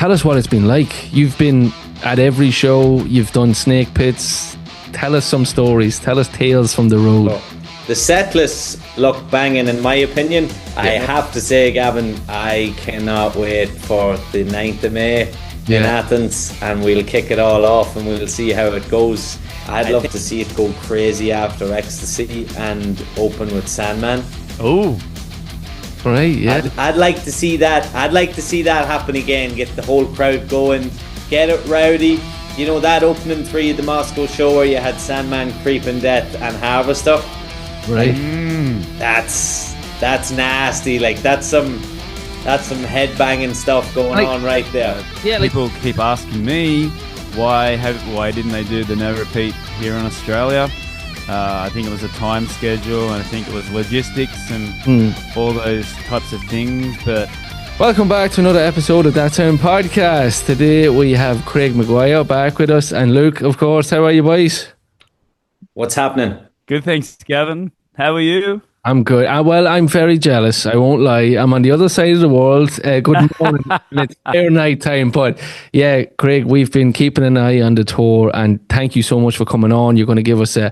tell us what it's been like. You've been at every show, you've done snake pits. Tell us some stories, tell us tales from the road. The set lists look banging in my opinion. Yeah. I have to say, Gavin, I cannot wait for the 9th of May in Athens, and we'll kick it all off and we'll see how it goes. I'd love to see it go crazy after Ecstasy and open with Sandman. Oh, right, yeah. I'd like to see that. I'd like to see that happen again. Get the whole crowd going, get it rowdy. You know, that opening 3 of the Moscow show where you had Sandman, Creeping Death and Harvester. Right. That's nasty. Like that's some head banging stuff going on right there. Yeah, people keep asking me why didn't they do the no repeat here in Australia? I think it was a time schedule, and I think it was logistics and all those types of things. But welcome back to another episode of That Sound Podcast. Today we have Craig Maguire back with us, and Luke, of course. How are you, boys? What's happening? Good, thanks, Gavin. How are you? I'm good. Well, I'm very jealous. I won't lie. I'm on the other side of the world. Good morning. It's fair night time. But yeah, Craig, we've been keeping an eye on the tour, and thank you so much for coming on. You're going to give us a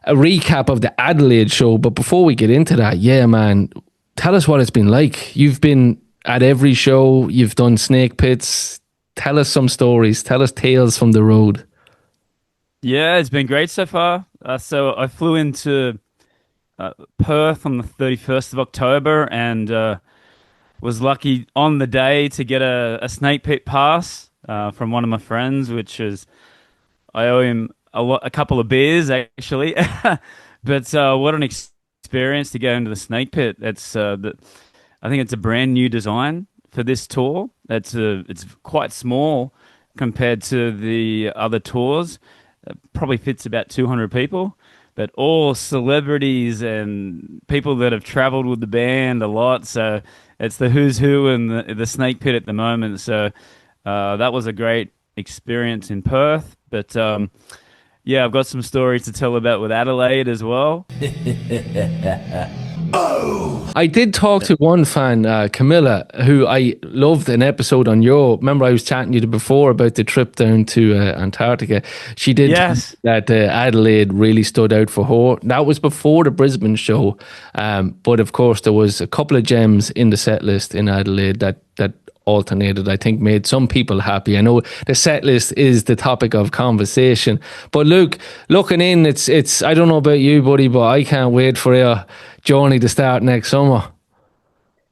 recap of the Adelaide show. But before we get into that, yeah, man, tell us what it's been like. You've been at every show, you've done snake pits. Tell us some stories. Tell us tales from the road. Yeah, it's been great so far. So I flew into Perth on the 31st of October and was lucky on the day to get a snake pit pass from one of my friends, which is, I owe him a couple of beers actually. But what an experience to go into the snake pit. It's I think it's a brand new design for this tour. It's quite small compared to the other tours. It probably fits about 200 people. But all celebrities and people that have traveled with the band a lot. So it's the who's who in the snake pit at the moment. So that was a great experience in Perth. But yeah, I've got some stories to tell about with Adelaide as well. I did talk to one fan, Camilla, who I loved an episode on your. Remember, I was chatting to you before about the trip down to Antarctica. She did that Adelaide really stood out for her. That was before the Brisbane show, but of course there was a couple of gems in the set list in Adelaide that alternated, I think, made some people happy. I know the set list is the topic of conversation, but Luke, looking in, it's I don't know about you, buddy, but I can't wait for your journey to start next summer.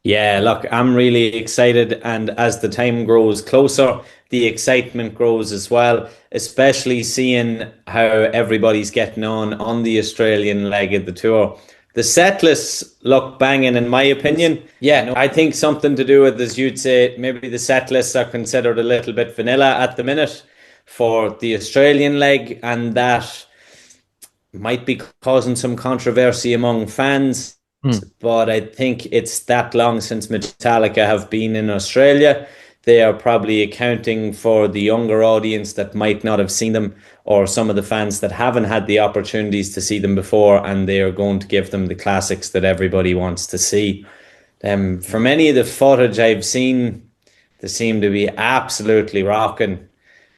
Yeah, look, I'm really excited, and as the time grows closer, the excitement grows as well, especially seeing how everybody's getting on the Australian leg of the tour. The set lists look banging in my opinion. Yeah, no, I think something to do with, as you'd say, maybe the set lists are considered a little bit vanilla at the minute for the Australian leg, and that might be causing some controversy among fans. But I think it's that long since Metallica have been in Australia. They are probably accounting for the younger audience that might not have seen them, or some of the fans that haven't had the opportunities to see them before, and they are going to give them the classics that everybody wants to see. From any of the footage I've seen, they seem to be absolutely rocking.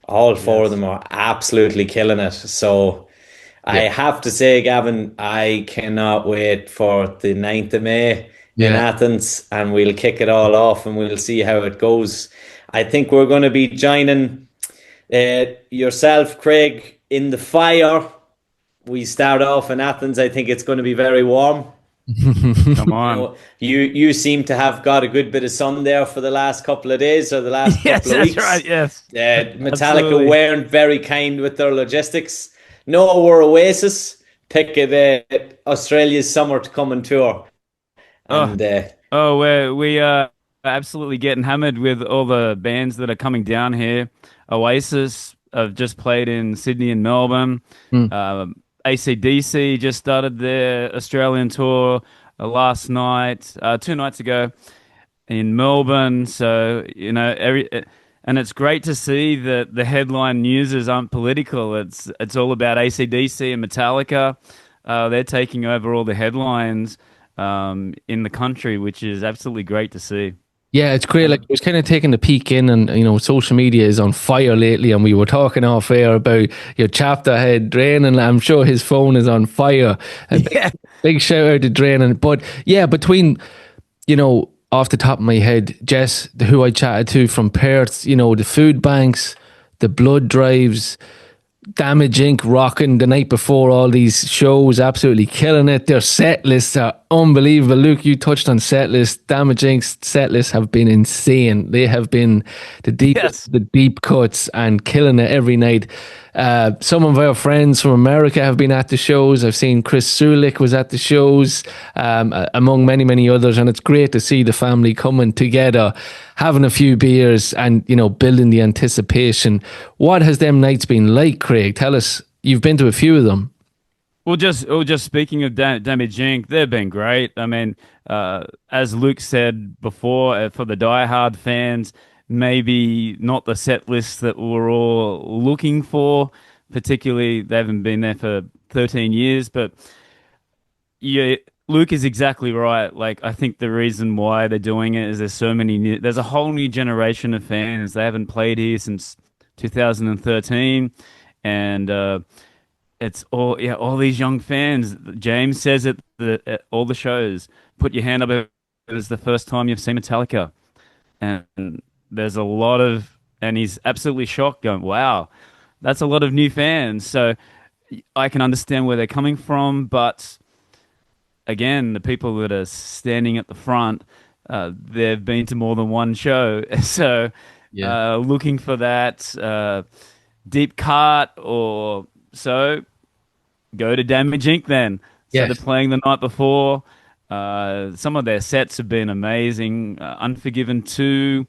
All four of them are absolutely killing it. So I have to say, Gavin, I cannot wait for the 9th of May in Athens, and we'll kick it all off and we'll see how it goes. I think we're going to be joining yourself, Craig, in the fire. We start off in Athens. I think it's going to be very warm. Come on. You seem to have got a good bit of sun there for the last couple of days, or the last couple of weeks. Right, yes. Metallica Absolutely. weren't very kind with their logistics. No, we're Oasis. Pick Australia's summer to come and tour. And we are absolutely getting hammered with all the bands that are coming down here. Oasis have just played in Sydney and Melbourne. AC/DC just started their Australian tour last night, 2 nights ago in Melbourne. So, you know, and it's great to see that the headline news aren't political. It's all about AC/DC and Metallica. They're taking over all the headlines in the country, which is absolutely great to see. Yeah, it's great. Like, I was kind of taking the peek in, and social media is on fire lately. And we were talking off air about your chapter head Drain, and I'm sure his phone is on fire. Yeah. Big shout out to Drain. But yeah, between off the top of my head, Jess, who I chatted to from Perth, the food banks, the blood drives, Damage Inc. rocking the night before all these shows, absolutely killing it. Their set lists are unbelievable. Luke, you touched on set lists. Damage Inc.'s set lists have been insane. They have been the deep cuts and killing it every night. Some of our friends from America have been at the shows. I've seen Chris Sulik was at the shows, among many, many others. And it's great to see the family coming together, having a few beers and, building the anticipation. What has them nights been like, Craig? Tell us, you've been to a few of them. Well, just speaking of Damage Inc., they've been great. I mean, as Luke said before, for the diehard fans, maybe not the set list that we're all looking for. Particularly, they haven't been there for 13 years. But yeah, Luke is exactly right. Like, I think the reason why they're doing it is there's a whole new generation of fans. They haven't played here since 2013, and it's all these young fans. James says it at all the shows. Put your hand up if it was the first time you've seen Metallica, and there's a lot of, and he's absolutely shocked, going, "Wow, that's a lot of new fans." So I can understand where they're coming from, but again, the people that are standing at the front, they've been to more than one show, so looking for that deep cut or so. Go to Damage Inc. then. So they're playing the night before. Some of their sets have been amazing. Unforgiven 2,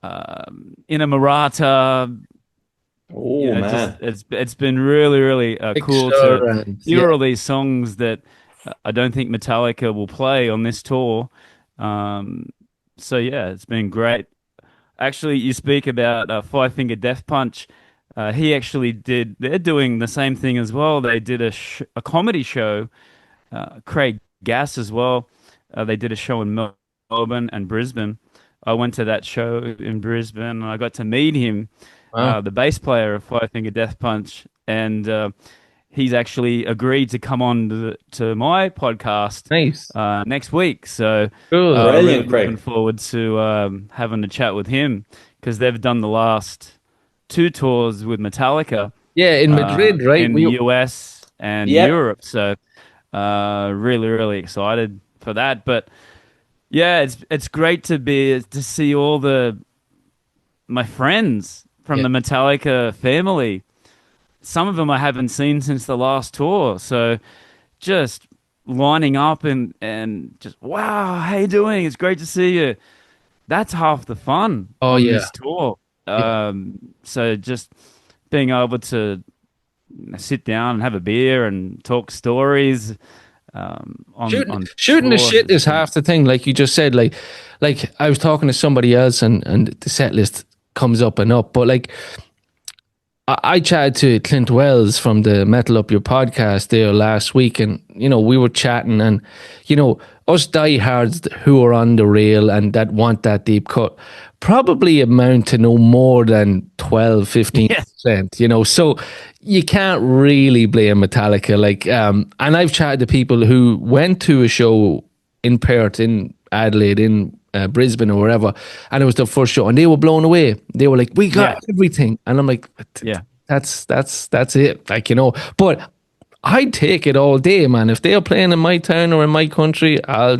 Inamorata. Oh, man. It's been really, really cool to hear all these songs that I don't think Metallica will play on this tour. So yeah, it's been great. Actually, you speak about Five Finger Death Punch. They're doing the same thing as well. They did a comedy show, Craig Gass as well. They did a show in Melbourne and Brisbane. I went to that show in Brisbane and I got to meet him, the bass player of Five Finger Death Punch. And he's actually agreed to come on to my podcast next week. So cool. Really looking forward to having a chat with him, because they've done the last 2 tours with Metallica. Yeah, in Madrid, right? In the US and Europe. So really, really excited for that. But yeah, it's great to see all my friends from the Metallica family. Some of them I haven't seen since the last tour. So just lining up and just, wow, how you doing? It's great to see you. That's half the fun on this tour. So just being able to sit down and have a beer and talk stories. Shooting the shit is half the thing, like you just said. Like I was talking to somebody else, and the set list comes up and up. But like, I chatted to Clint Wells from the Metal Up Your podcast there last week, and we were chatting, and us diehards who are on the rail and that want that deep cut probably amount to no more than 12-15%, so you can't really blame Metallica. Like, and I've chatted to people who went to a show in Perth, in Adelaide, in Brisbane or wherever, and it was their first show and they were blown away. They were like, we got everything. And I'm like, that's it. Like, but I'd take it all day, man. If they're playing in my town or in my country, I'll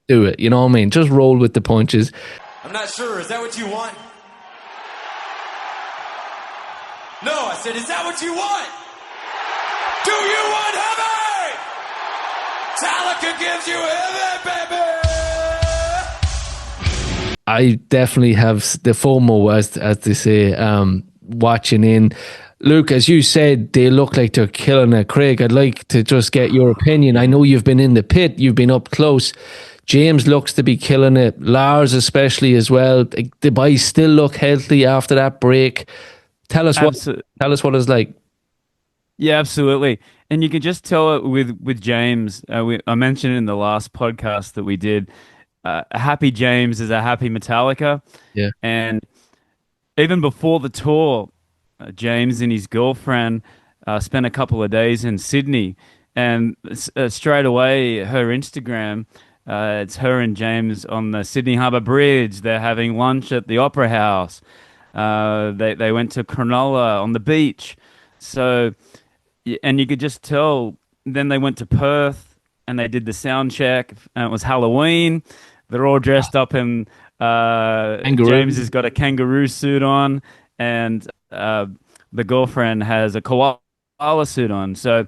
do it. You know what I mean? Just roll with the punches. I'm not sure. Is that what you want? No, I said, is that what you want? Do you want heavy? Metallica gives you heavy, baby. I definitely have the FOMO, as they say, watching in. Luke, as you said, they look like they're killing it. Craig, I'd like to just get your opinion. I know you've been in the pit, you've been up close. James looks to be killing it. Lars especially as well. The boys still look healthy after that break. Tell us what it's like. Yeah, absolutely. And you can just tell it with James. I mentioned in the last podcast that we did. a happy James is a happy Metallica. Yeah. And even before the tour, James and his girlfriend spent a couple of days in Sydney, and straight away her Instagram, it's her and James on the Sydney Harbour Bridge. They're having lunch at the Opera House. They went to Cronulla on the beach. So, and you could just tell. Then they went to Perth and they did the sound check, and it was Halloween. They're all dressed up in. James has got a kangaroo suit on, and the girlfriend has a koala suit on. So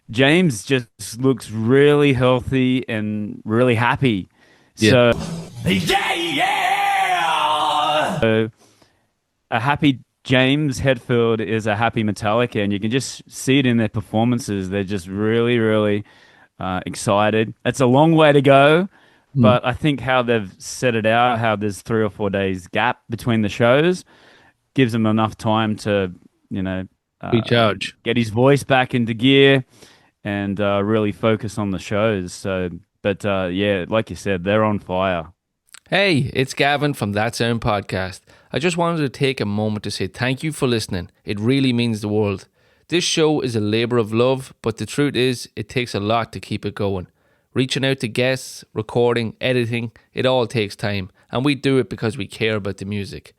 James just looks really healthy and really happy. Yeah. So a happy James Hetfield is a happy Metallica, and you can just see it in their performances. They're just really, really excited. It's a long way to go. But I think how they've set it out, how there's 3 or 4 days gap between the shows, gives him enough time to, recharge, get his voice back into gear, and really focus on the shows. So, but yeah, like you said, they're on fire. Hey, it's Gavin from That Sound Podcast. I just wanted to take a moment to say thank you for listening. It really means the world. This show is a labour of love, but the truth is, it takes a lot to keep it going. Reaching out to guests, recording, editing, it all takes time, and we do it because we care about the music.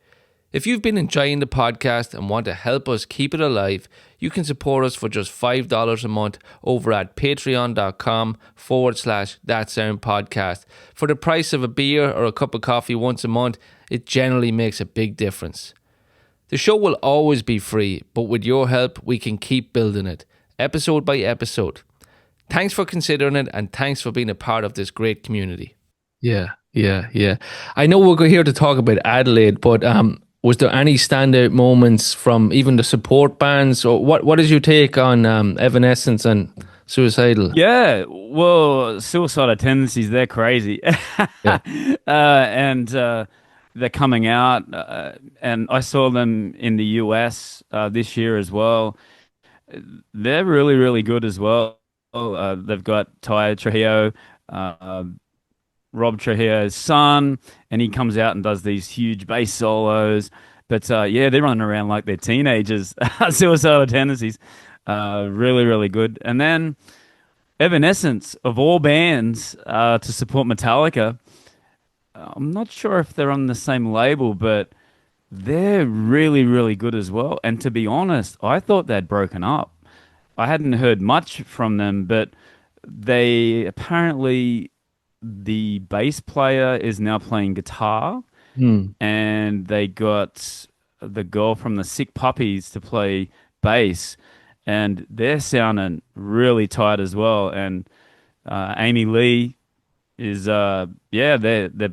If you've been enjoying the podcast and want to help us keep it alive, you can support us for just $5 a month over at patreon.com/thatsoundpodcast. For the price of a beer or a cup of coffee once a month, it generally makes a big difference. The show will always be free, but with your help, we can keep building it, episode by episode. Thanks for considering it, and thanks for being a part of this great community. Yeah. I know we're here to talk about Adelaide, but was there any standout moments from even the support bands? Or what is your take on Evanescence and Suicidal? Yeah, well, Suicidal Tendencies, they're crazy. Yeah. And they're coming out, and I saw them in the US this year as well. They're really, really good as well. They've got Ty Trujillo, Rob Trujillo's son, and he comes out and does these huge bass solos. But yeah, they're running around like they're teenagers. Suicidal Tendencies, really, really good. And then Evanescence, of all bands, to support Metallica. I'm not sure if they're on the same label, but they're really, really good as well. And to be honest, I thought they'd broken up. I hadn't heard much from them, but they apparently, the bass player is now playing guitar, and they got the girl from the Sick Puppies to play bass, and they're sounding really tight as well. And Amy Lee is they're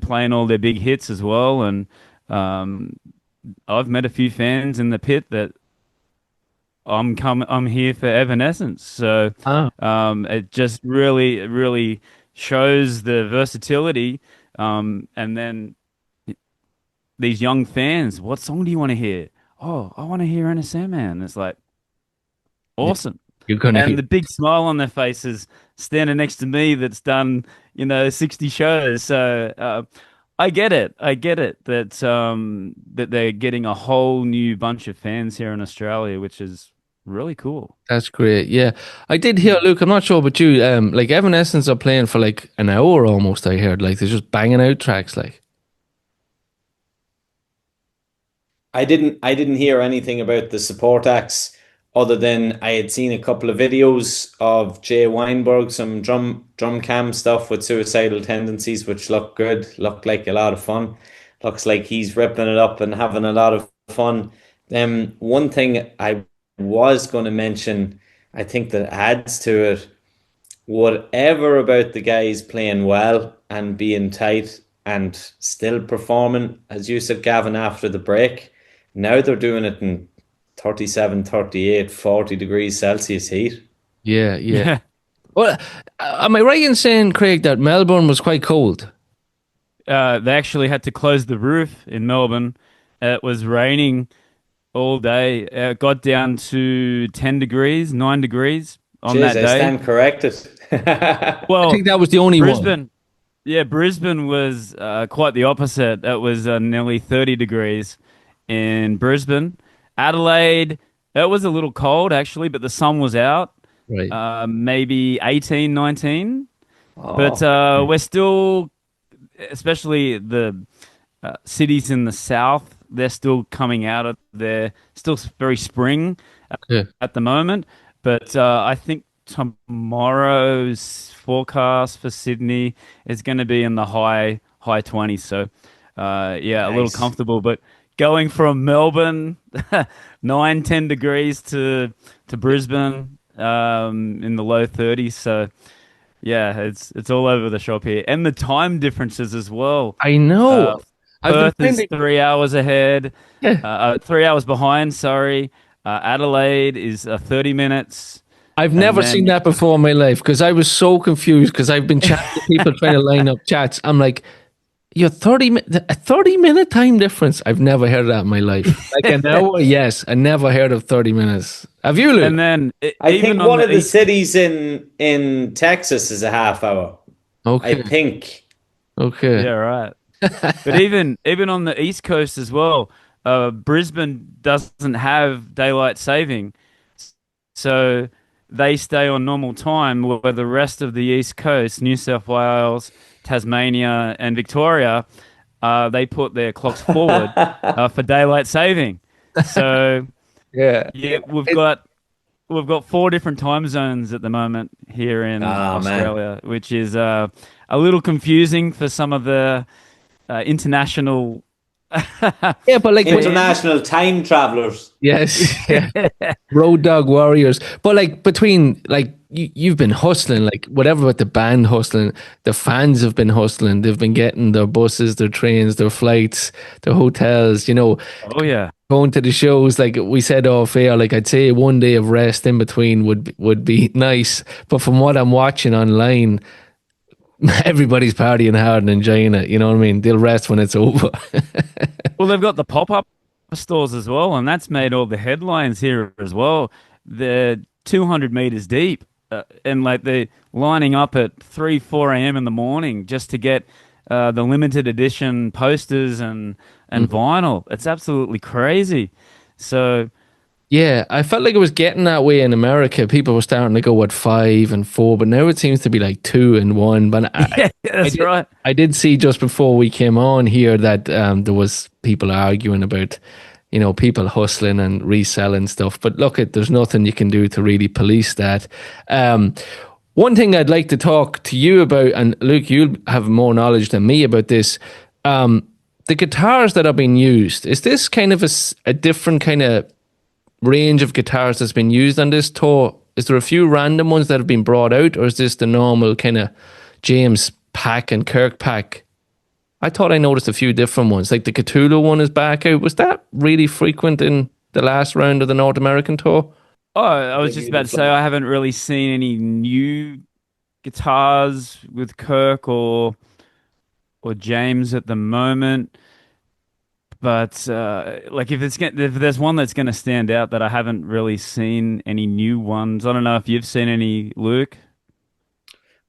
playing all their big hits as well. And I've met a few fans in the pit that I'm here for Evanescence. So it just really, really shows the versatility. And then these young fans, what song do you want to hear? Oh, I want to hear NSM, man. It's like awesome. And the big smile on their faces standing next to me that's done, 60 shows. So I get it. That that they're getting a whole new bunch of fans here in Australia, which is really cool. That's great. Yeah, I did hear, Luke, I'm not sure about you, like Evanescence are playing for like an hour almost. I heard like they're just banging out tracks. Like I didn't hear anything about the support acts other than I had seen a couple of videos of Jay Weinberg, some drum cam stuff with Suicidal Tendencies, which looked good, looked like a lot of fun. Looks like he's ripping it up and having a lot of fun. One thing I was going to mention, I think that adds to it, whatever about the guys playing well and being tight and still performing, as you said, Gavin, after the break, now they're doing it in 37, 38, 40 degrees Celsius heat. Yeah. Well, am I right in saying, Craig, that Melbourne was quite cold? They actually had to close the roof in Melbourne. It was raining all day. It got down to 10 degrees, 9 degrees on that day. I stand corrected. Well, I think that was the only Brisbane. one. Yeah, Brisbane was quite the opposite. It was nearly 30 degrees in Brisbane. Adelaide, it was a little cold actually, but the sun was out. Right. Maybe 18, 19. But Oh, we're still, especially the cities in the south, they're still coming out of their, still very spring Okay. at the moment. But I think tomorrow's forecast for Sydney is going to be in the high 20s. So yeah, a little nice. comfortable. But going from Melbourne, 9, 10 degrees to Brisbane in the low 30s. So yeah, it's all over the shop here, and the time differences as well. I know. I've been Perth trying is to. 3 hours ahead, Yeah. 3 hours behind. Sorry, Adelaide is 30 minutes, I've and never seen then that before in my life because I was so confused because I've been chatting to people trying to line up chats. I'm like, you're 30-minute time difference. I've never heard of that in my life. Like an hour, yes. I never heard of 30 minutes. Have you, Luke? and then I even think on one of the the east. cities in Texas is a half hour. I Okay. think. Okay. Yeah, right. But even on the east coast as well, Brisbane doesn't have daylight saving, so they stay on normal time. Where the rest of the east coast, New South Wales, Tasmania, and Victoria, they put their clocks forward for daylight saving. So Yeah. yeah, we've got four different time zones at the moment here in Oh man. Australia, which is a little confusing for some of the international Yeah, but like, fans. International time travelers. yes, yeah. Road Dog Warriors. But like between like you've been hustling, like whatever with the band hustling, the fans have been hustling. They've been getting their buses, their trains, their flights, their hotels, Oh yeah. going to the shows. Like we said off air, like I'd say one day of rest in between would be nice. But from what I'm watching online, everybody's partying hard and enjoying it. You know what I mean? They'll rest when it's over. Well, they've got the pop-up stores as well, and that's made all the headlines here as well. They're 200 meters deep, and like they're lining up at 3, 4 a.m. in the morning just to get the limited edition posters and vinyl. It's absolutely crazy. So Yeah, I felt like it was getting that way in America. People were starting to go at 5 and 4, but now it seems to be like 2 and 1. But yeah, that's right. I did see just before we came on here that there was people arguing about, people hustling and reselling stuff. But look, there's nothing you can do to really police that. One thing I'd like to talk to you about, and Luke, you'll have more knowledge than me about this. The guitars that are being used, is this kind of a different kind of range of guitars that's been used on this tour? Is there a few random ones that have been brought out, or is this the normal kind of James pack and Kirk pack? I thought I noticed a few different ones, like the Cthulhu one is back out. Was that really frequent in the last round of the North American tour? Oh, I was just about to say I haven't really seen any new guitars with Kirk or James at the moment. But like if there's one that's going to stand out that I haven't really seen any new ones. I don't know if you've seen any, Luke.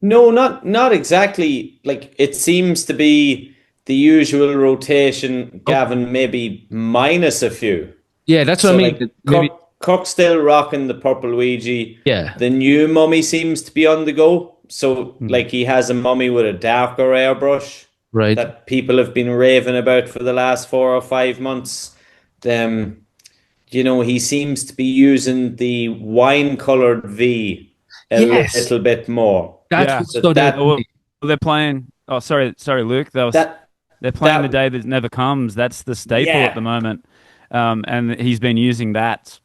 No, not exactly. Like it seems to be the usual rotation, Oh, Gavin, maybe minus a few. yeah, that's what I So mean. like Maybe, Cook's still rocking the purple Ouija. yeah, The new mummy seems to be on the go. So Hmm. like he has a mummy with a darker airbrush right. that people have been raving about for the last 4 or 5 months. He seems to be using the wine colored V a Yes, little bit more. that's Yeah. what So stood out Oh, to well, me. they're playing. Oh, sorry, Luke. that They're playing the that day that never comes. That's the staple at yeah, the moment, and he's been using that.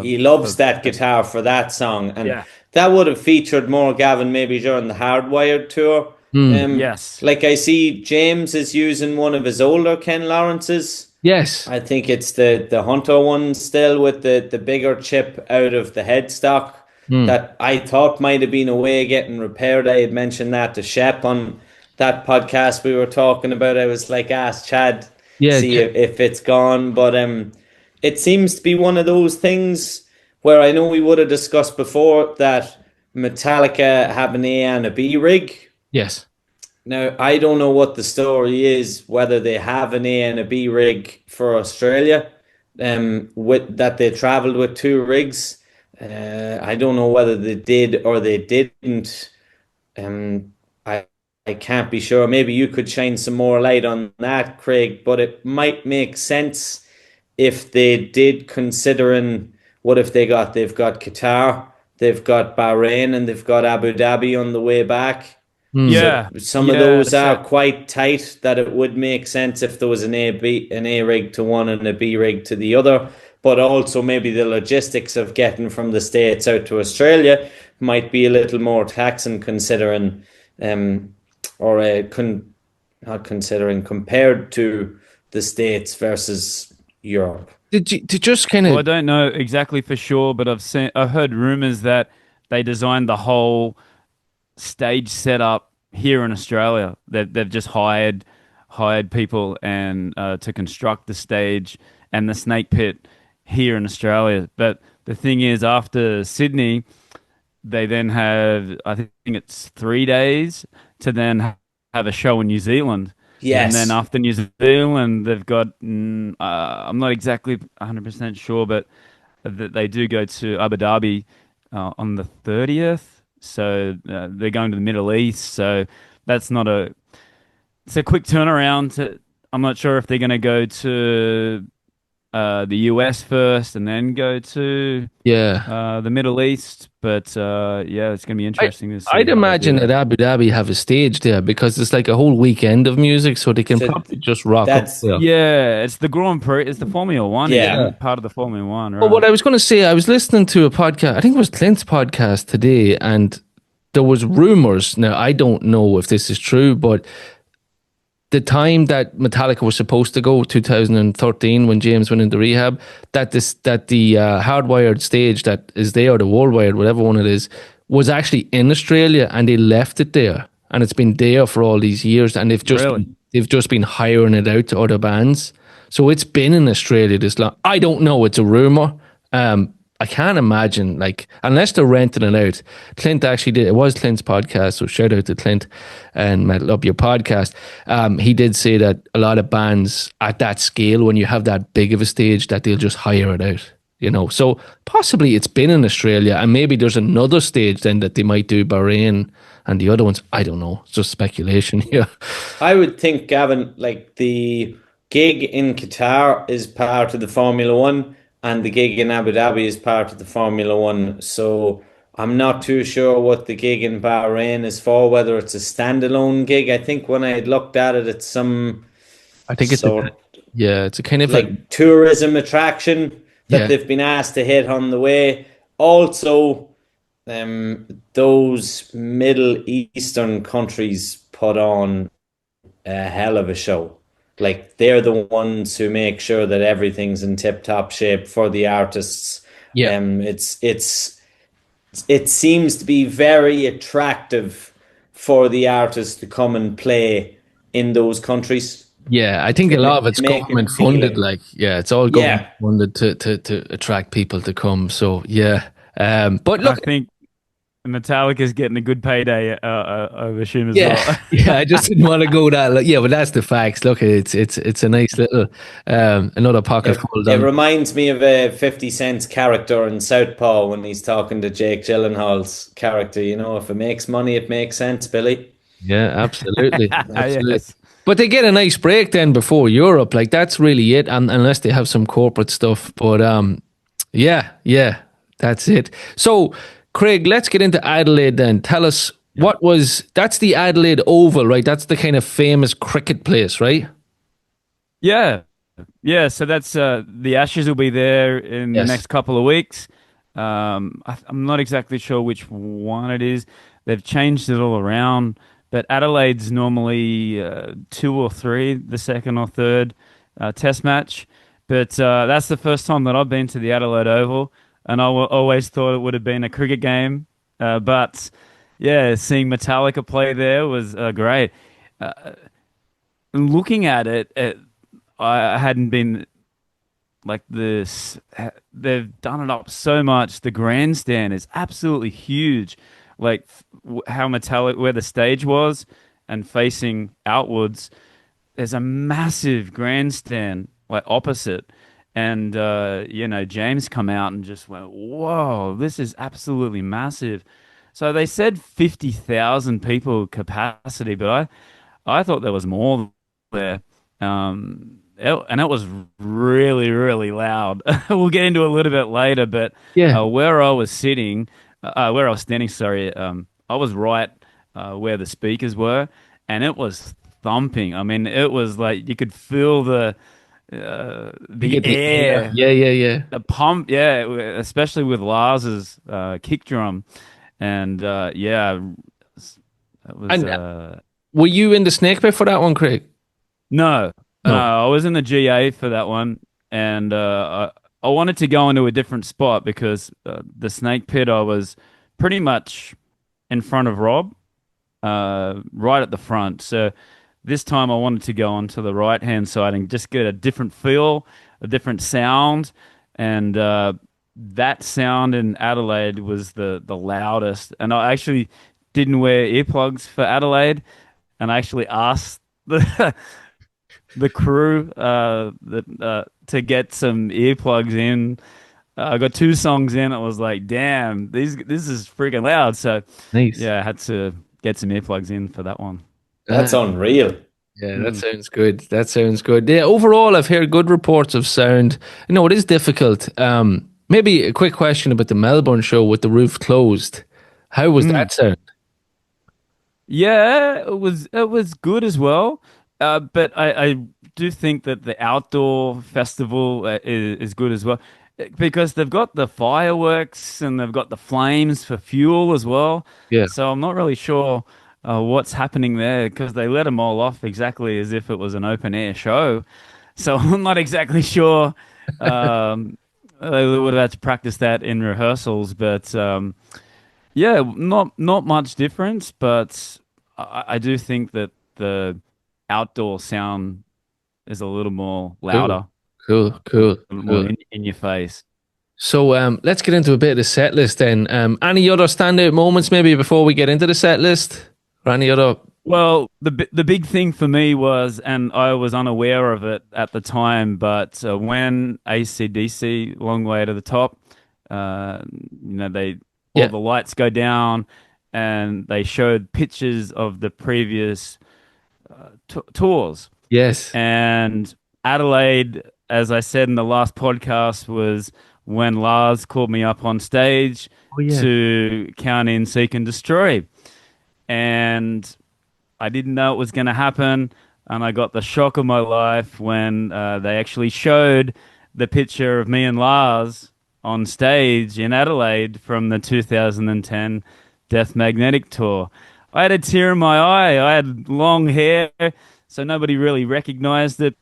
he loves For, that guitar for that song, and yeah. that would have featured more Gavin maybe during the Hardwired tour. Hmm. Yes. Like I see James is using one of his older Ken Lawrence's. Yes. I think it's the Hunter one still with the bigger chip out of the headstock Hmm. that I thought might have been away getting repaired. I had mentioned that to Shep on that podcast we were talking about. I was like, ask Chad, Yeah. see if it's gone. But it seems to be one of those things where I know we would have discussed before that Metallica have an A and a B rig. Yes. Now, I don't know what the story is, whether they have an A and a B rig for Australia, with that they travelled with two rigs. I don't know whether they did or they didn't. Um, I I can't be sure. Maybe you could shine some more light on that, Craig, but it might make sense if they did, considering what if they've got Qatar, they've got Bahrain, and they've got Abu Dhabi on the way back. Hmm. So Yeah, some of yeah. those So are quite tight that it would make sense if there was an A rig to one and a B rig to the other. But also maybe the logistics of getting from the States out to Australia might be a little more taxing considering um or not considering compared to the States versus Europe. Did just kind well, I of don't know exactly for sure, but I've heard rumors that they designed the whole stage setup here in Australia. They've just hired people and to construct the stage and the snake pit here in Australia. But the thing is, after Sydney, they then have, I think it's 3 days to then have a show in New Zealand. And then Yes. after New Zealand, they've got, I'm not exactly 100% sure, but that they do go to Abu Dhabi on the 30th. So they're going to the Middle East. So that's not it's a quick turnaround. I'm not sure if they're going to go to the US first and then go to yeah. the Middle East. But yeah, it's going to be I interesting to see I'd how they do imagine that that. Abu Dhabi have a stage there because it's like a whole weekend of music, so they can So probably just rock up that's there. Yeah, it's the Grand Prix. It's the Formula One, isn't yeah. Yeah. it? Part of the Formula One, But right? what I was going to say, I was listening to a podcast. I think it was Clint's podcast today, and there was rumors. Now I don't know if this is true, but the time that Metallica was supposed to go, 2013, when James went into rehab, that the hardwired stage that is there, or the wall wired, whatever one it is, was actually in Australia, and they left it there, and it's been there for all these years, and Really? they've just been hiring it out to other bands. So it's been in Australia this long. I don't know. It's a rumor. I can't imagine, like, unless they're renting it out. Clint actually did. It was Clint's podcast, so shout out to Clint and Metal Up Your podcast. He did say that a lot of bands at that scale, when you have that big of a stage, that they'll just hire it out. You know, so possibly it's been in Australia, and maybe there's another stage then that they might do Bahrain and the other ones. I don't know. It's just speculation here. I would think, Gavin, like the gig in Qatar is part of the Formula One, and the gig in Abu Dhabi is part of the Formula One. So I'm not too sure what the gig in Bahrain is for, whether it's a standalone gig. I think when I had looked at it, it's some I think sort it's a kind of like, like tourism attraction that yeah, they've been asked to hit on the way. Also, those Middle Eastern countries put on a hell of a show. Like they're the ones who make sure that everything's in tip-top shape for the artists. yeah. It seems to be very attractive for the artists to come and play in those countries. Yeah, I think a They lot of it's make it government funded. appealing. Like, yeah, it's all government Yeah, funded to attract people to come. So yeah, but I look, think Metallica's getting a good payday, I assume as yeah, well. yeah. I just didn't want to go that. Like, yeah, but that's the facts. Look, it's a nice little another pocket full it done. reminds me of a 50 Cent's character in Southpaw when he's talking to Jake Gyllenhaal's character. You know, if it makes money, it makes sense, Billy. Yeah, absolutely, absolutely. Yes. But they get a nice break then before Europe. Like that's really it, and unless they have some corporate stuff. But yeah, yeah, that's it. So, Craig, let's get into Adelaide then. Tell us that's the Adelaide Oval, right? That's the kind of famous cricket place, right? Yeah. Yeah. So that's the Ashes will be there in the Yes. next couple of weeks. I'm not exactly sure which one it is. They've changed it all around, but Adelaide's normally two or three, the second or third test match. But that's the first time that I've been to the Adelaide Oval, and always thought it would have been a cricket game. But yeah, seeing Metallica play there was great. Looking at it, I hadn't been like this. They've done it up so much. The grandstand is absolutely huge. Like how Metallic, where the stage was, and facing outwards, there's a massive grandstand like opposite. And James come out and just went, "Whoa, this is absolutely massive." So they said 50,000 people capacity, but I thought there was more there. And it was really, really loud. We'll get into it a little bit later, but Yeah. where I was sitting, where I was standing, sorry, I was right where the speakers were, and it was thumping. I mean, it was like you could feel You the get the air. air, Yeah. the pump, yeah, especially with Lars's kick drum, and yeah, it was. And were you in the snake pit for that one, Craig? No, no, No. I was in the GA for that one, and I wanted to go into a different spot because the snake pit I was pretty much in front of Rob, right at the front. So this time I wanted to go onto the right hand side and just get a different feel, a different sound, and that sound in Adelaide was the loudest. And I actually didn't wear earplugs for Adelaide, and I actually asked the the crew to get some earplugs in. I got two songs in. It was like, damn, this is freaking loud. So Nice. yeah, I had to get some earplugs in for that one. That's unreal. Yeah, that sounds good. That sounds good. Yeah, overall, I've heard good reports of sound. It is difficult. Maybe a quick question about the Melbourne show with the roof closed. How was that sound? Yeah, it was good as well. But I do think that the outdoor festival is good as well because they've got the fireworks and they've got the flames for fuel as well. Yeah. So I'm not really sure what's happening there because they let them all off exactly as if it was an open air show. So I'm not exactly sure. They would have had to practice that in rehearsals, but yeah, not much difference, but I do think that the outdoor sound is a little more louder, Cool. a little more in your face. So let's get into a bit of the set list then. Any other standout moments maybe before we get into the set list? Or any other? Well, the big thing for me was, and I was unaware of it at the time, but when AC/DC, Long Way to the Top, they all the lights go down, and they showed pictures of the previous tours. Yes. And Adelaide, as I said in the last podcast, was when Lars called me up on stage to count in Seek and Destroy. And I didn't know it was going to happen. And I got the shock of my life when they actually showed the picture of me and Lars on stage in Adelaide from the 2010 Death Magnetic Tour. I had a tear in my eye. I had long hair, so nobody really recognized it,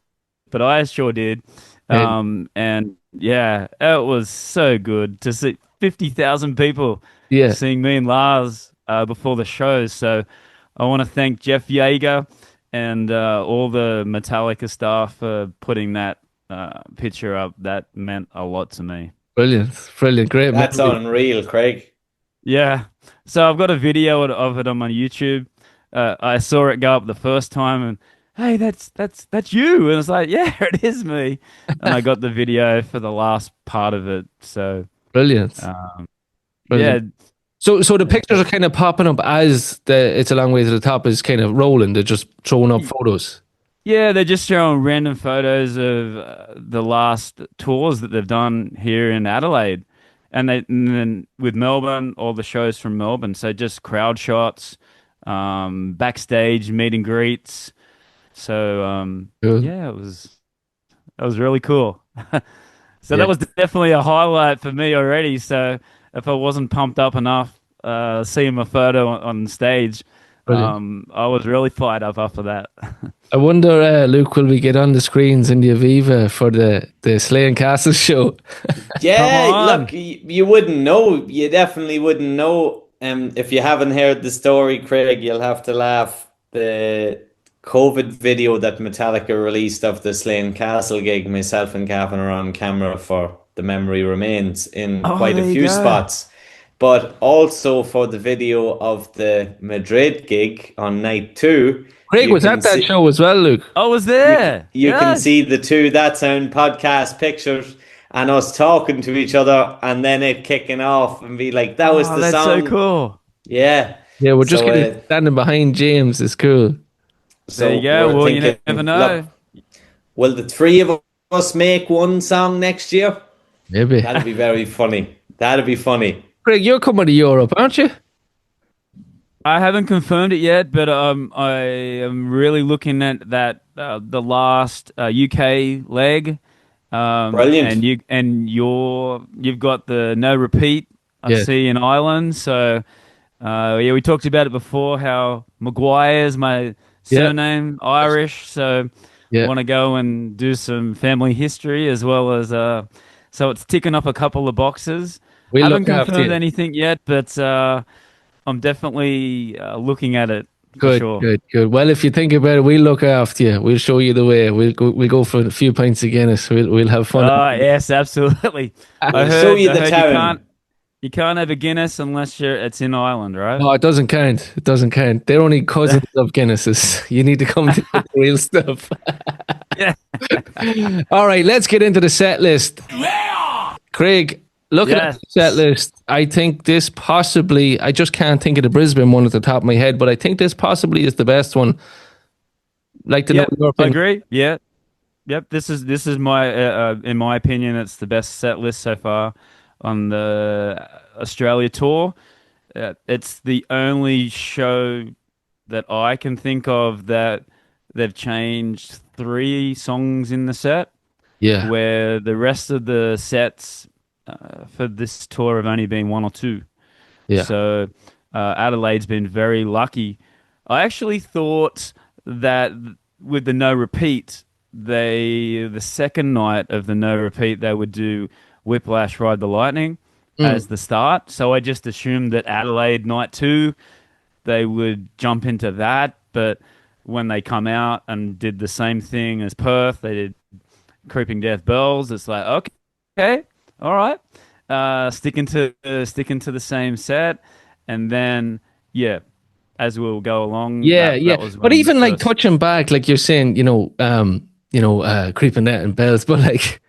but I sure did. And yeah, it was so good to see 50,000 people seeing me and Lars before the show. So I want to thank Jeff Yeager and all the Metallica staff for putting that picture up. That meant a lot to me. Brilliant. Great. That's unreal, Craig. Yeah. So I've got a video of it on my YouTube. I saw it go up the first time and, hey, that's you. And it's like, yeah, it is me. And I got the video for the last part of it. So brilliant. Yeah. So the pictures are kind of popping up as It's a Long Way to the Top is kind of rolling. They're just throwing up photos. Yeah, they're just showing random photos of the last tours that they've done here in Adelaide. And then with Melbourne, all the shows from Melbourne. So just crowd shots, backstage meet and greets. So yeah, it was really cool. So that was definitely a highlight for me already. So if I wasn't pumped up enough seeing my photo on stage, I was really fired up after that. I wonder, Luke, will we get on the screens in the Aviva for the Slane Castle show? Yeah, look, you wouldn't know. You definitely wouldn't know. If you haven't heard the story, Craig, you'll have to laugh. The COVID video that Metallica released of the Slane Castle gig, myself and Gavin are on camera for The Memory Remains in quite a few spots. but also for the video of the Madrid gig on night 2. Craig was at that show as well, Luke. I was there. You can see the two That Sound podcast pictures and us talking to each other, and then it kicking off and be like, that was the that's song. so cool. Yeah. Yeah, we're just standing behind James. It's cool. So there you go. Well, you never know. Look, will the three of us make one song next year? Maybe. That'd be very funny. That'd be funny. Craig, you're coming to Europe, aren't you? I haven't confirmed it yet, but I am really looking at that the last UK leg. Brilliant. And you've got the no repeat. I see in Ireland. So we talked about it before. How Maguire is my surname, Irish. So I want to go and do some family history as well as so it's ticking up a couple of boxes. I haven't confirmed anything yet, but I'm definitely looking at it. Good, sure. good. Well, if you think about it, we'll look after you. We'll show you the way. We'll go for a few pints of Guinness. We'll have fun. Yes, absolutely. We'll show you the town. You can't have a Guinness unless it's in Ireland, right? No, it doesn't count. It doesn't count. They're only cousins of Guinnesses. You need to come to the real stuff. Yeah. All right, let's get into the set list. Craig, looking at the set list, I think this possibly, I just can't think of the Brisbane one at the top of my head, but I think this possibly is the best one. Like to know your opinion. I agree. Yeah. Yep. This is my, in my opinion, it's the best set list so far on the Australia tour. It's the only show that I can think of that they've changed 3 songs in the set. Yeah. Where the rest of the sets for this tour have only been 1 or 2. Yeah. So Adelaide's been very lucky. I actually thought that with the no repeat, the second night of the no repeat, they would do Whiplash Ride the Lightning as the start. So I just assumed that Adelaide night 2, they would jump into that. But when they come out and did the same thing as Perth, they did Creeping Death Bells. It's like, okay, all right, sticking to the same set, and then as we'll go along. But even like touching back, like you're saying, Creeping Death and Bells, but like,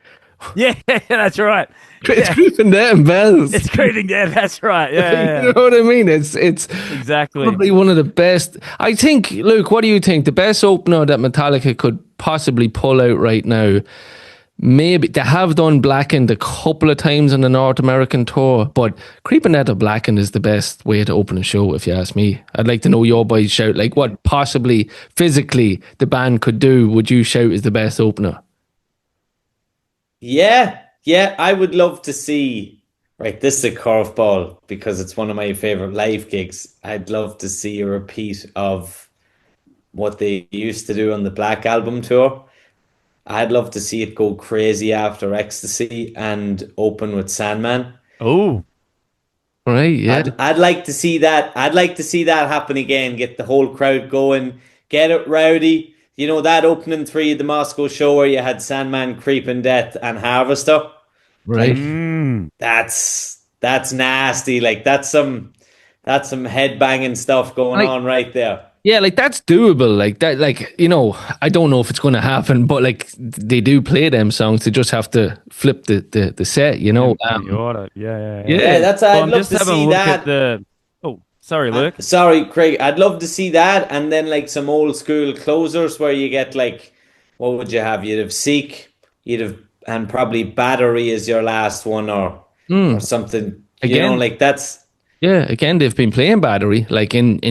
yeah, that's right. It's Creeping Death and Bells. It's Creeping Death. That's right. Yeah. You know what I mean? It's exactly probably one of the best. I think, Luke, what do you think? The best opener that Metallica could possibly pull out right now. Maybe they have done Blackened a couple of times on the North American tour, but Creeping Death or Blackened is the best way to open a show, if you ask me. I'd like to know your boys shout, like what possibly physically the band could do, would you shout is the best opener? Yeah, I would love to see, right, this is a curveball because it's one of my favourite live gigs. I'd love to see a repeat of what they used to do on the Black Album tour. I'd love to see it go crazy after Ecstasy and open with Sandman. Oh, right, yeah. I'd like to see that. I'd like to see that happen again. Get the whole crowd going. Get it rowdy. You know that opening 3 of the Moscow show where you had Sandman, Creeping Death, and Harvester. Right. That's nasty. Like that's some headbanging stuff going on right there. Yeah, like that's doable. Like that, like, I don't know if it's going to happen, but like they do play them songs. They just have to flip the set, Yeah, that's. I'd love to see that. Sorry, Luke. Sorry, Craig. I'd love to see that, and then like some old school closers where you get like, what would you have? You'd have Seek, and probably Battery as your last one, or something. Again, like that's. Yeah, again, they've been playing Battery like in